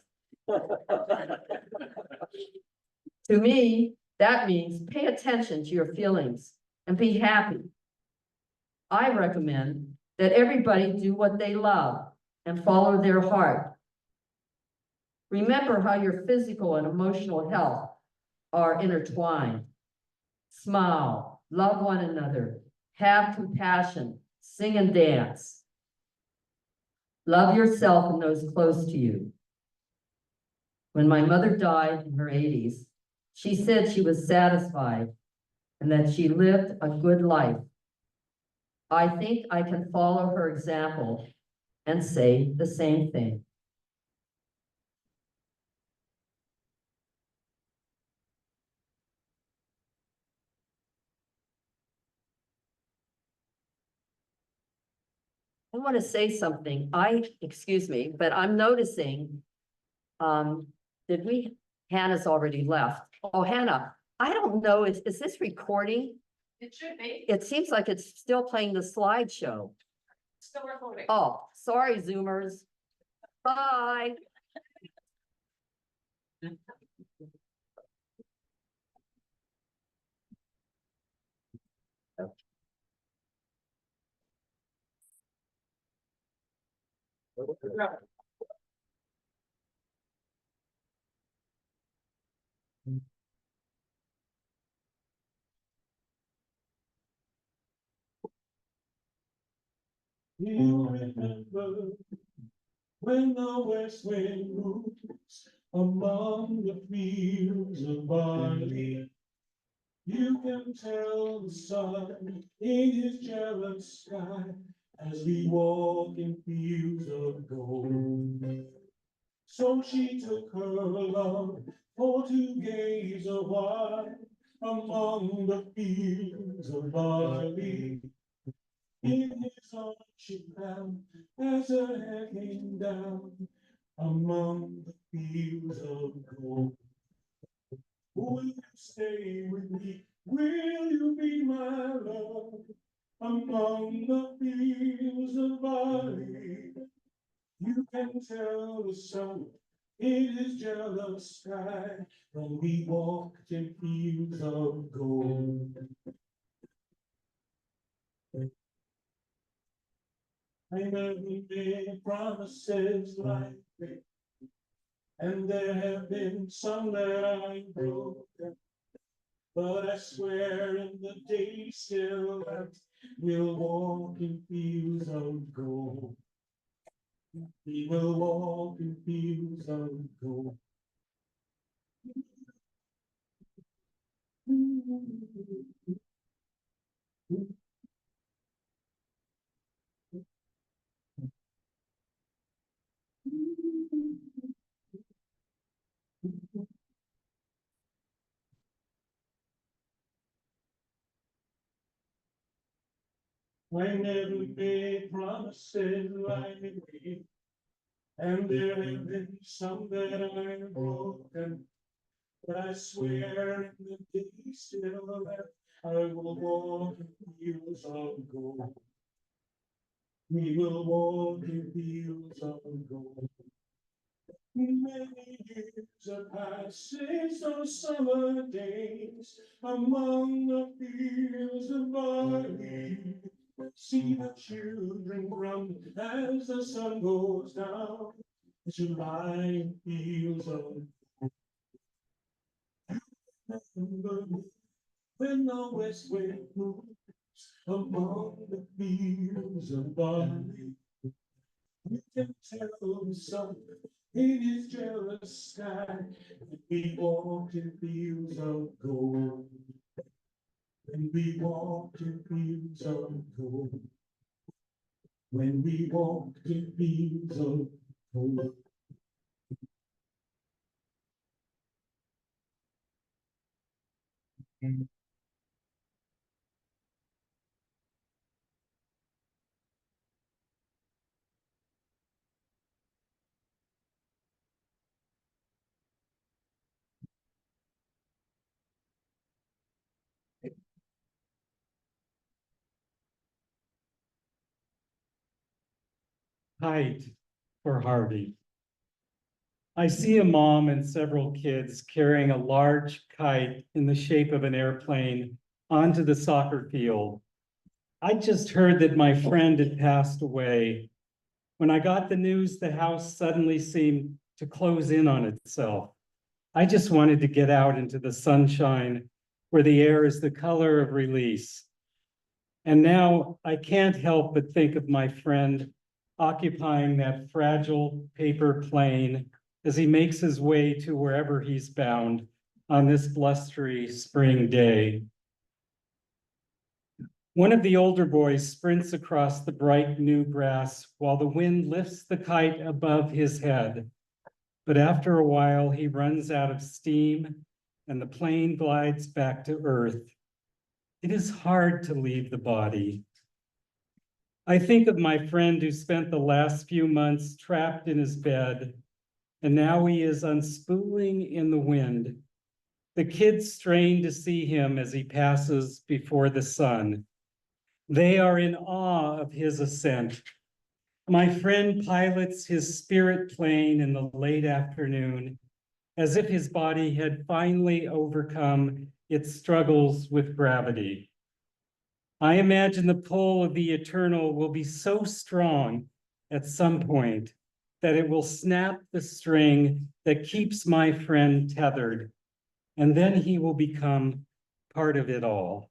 S5: To me, that means pay attention to your feelings and be happy. I recommend that everybody do what they love and follow their heart. Remember how your physical and emotional health are intertwined. Smile, love one another, have compassion, sing and dance. Love yourself and those close to you. When my mother died in her 80s, she said she was satisfied and that she lived a good life. I think I can follow her example and say the same thing. I want to say something. Excuse me, but I'm noticing, did we, Hannah's already left. Oh, Hannah, I don't know, is this recording?
S9: It should be.
S5: It seems like it's still playing the slideshow.
S9: Still recording.
S5: Oh, sorry, Zoomers. Bye.
S4: You remember when the west wind moves among the fields of barley. You can tell the sun in his jealous sky as we walk in fields of gold. So she took her love for to gaze a while among the fields of barley. In his arms she found as her head came down among the fields of gold. Will you stay with me? Will you be my love among the fields of barley? You can tell the sun in his jealous sky when we walked in fields of gold. I never made promises like this, and there have been some that I've broken. But I swear in the day still light, we'll walk in fields of gold. We will walk in fields of gold. I never made promises lightly, and there have been some that I've broken. But I swear in the day still that I will walk in fields of gold. We will walk in fields of gold. Many years have passed since those summer days among the fields of barley. See the children run as the sun goes down to lie in fields of gold. When the west wind moves among the fields of barley, you can tell the sun in his jealous sky that we walked in fields of gold. When we walked in fields of gold. When we walked in fields of gold.
S1: Height for Harvey. I see a mom and several kids carrying a large kite in the shape of an airplane onto the soccer field. I just heard that my friend had passed away. When I got the news, the house suddenly seemed to close in on itself. I just wanted to get out into the sunshine where the air is the color of release. And now I can't help but think of my friend occupying that fragile paper plane as he makes his way to wherever he's bound on this blustery spring day. One of the older boys sprints across the bright new grass while the wind lifts the kite above his head. But after a while, he runs out of steam and the plane glides back to earth. It is hard to leave the body. I think of my friend who spent the last few months trapped in his bed, and now he is unspooling in the wind. The kids strain to see him as he passes before the sun. They are in awe of his ascent. My friend pilots his spirit plane in the late afternoon, as if his body had finally overcome its struggles with gravity. I imagine the pull of the eternal will be so strong at some point that it will snap the string that keeps my friend tethered, and then he will become part of it all.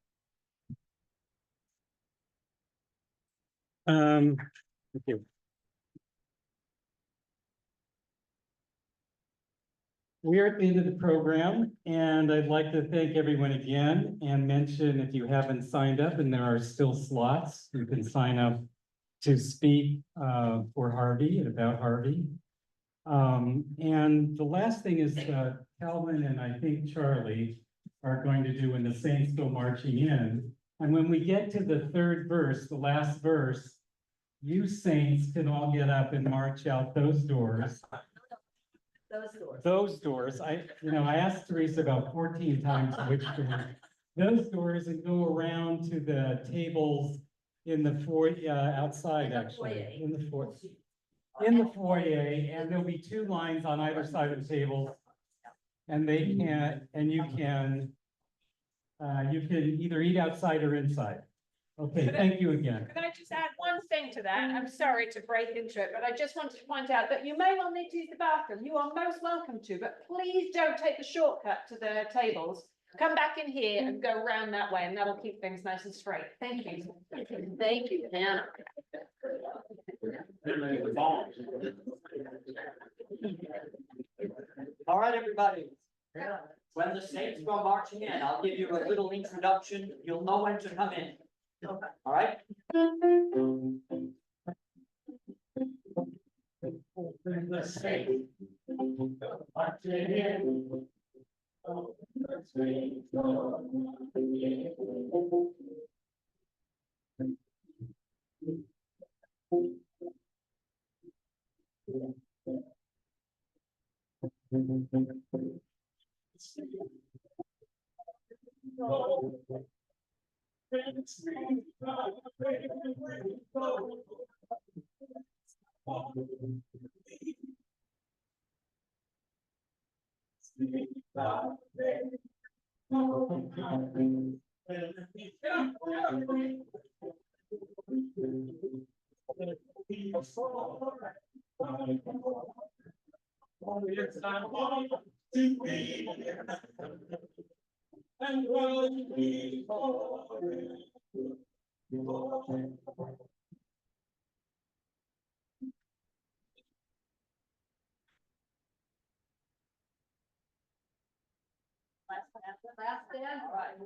S1: Thank you. We are at the end of the program, and I'd like to thank everyone again and mention if you haven't signed up and there are still slots, you can sign up to speak for Harvey and about Harvey. And the last thing is Calvin and I think Charlie are going to do When the Saints Go Marching In. And when we get to the third verse, the last verse, you saints can all get up and march out those doors. Those doors, I asked Teresa about 14 times which doors. Those doors and go around to the tables in the foyer, outside actually, in the foyer. In the foyer, and there'll be two lines on either side of the table. And they can, and you can either eat outside or inside. Okay, thank you again.
S9: Can I just add one thing to that? I'm sorry to break into it, but I just wanted to point out that you may well need to use the bathroom. You are most welcome to, but please don't take the shortcut to the tables. Come back in here and go around that way, and that'll keep things nice and straight. Thank you.
S5: Thank you, Hannah.
S10: All right, everybody. When the Saints go marching in, I'll give you a little introduction. You'll know when to come in. All right? The Saints marching in. Oh, the Saints go marching in.
S4: And will be forever.
S5: Last stand, right.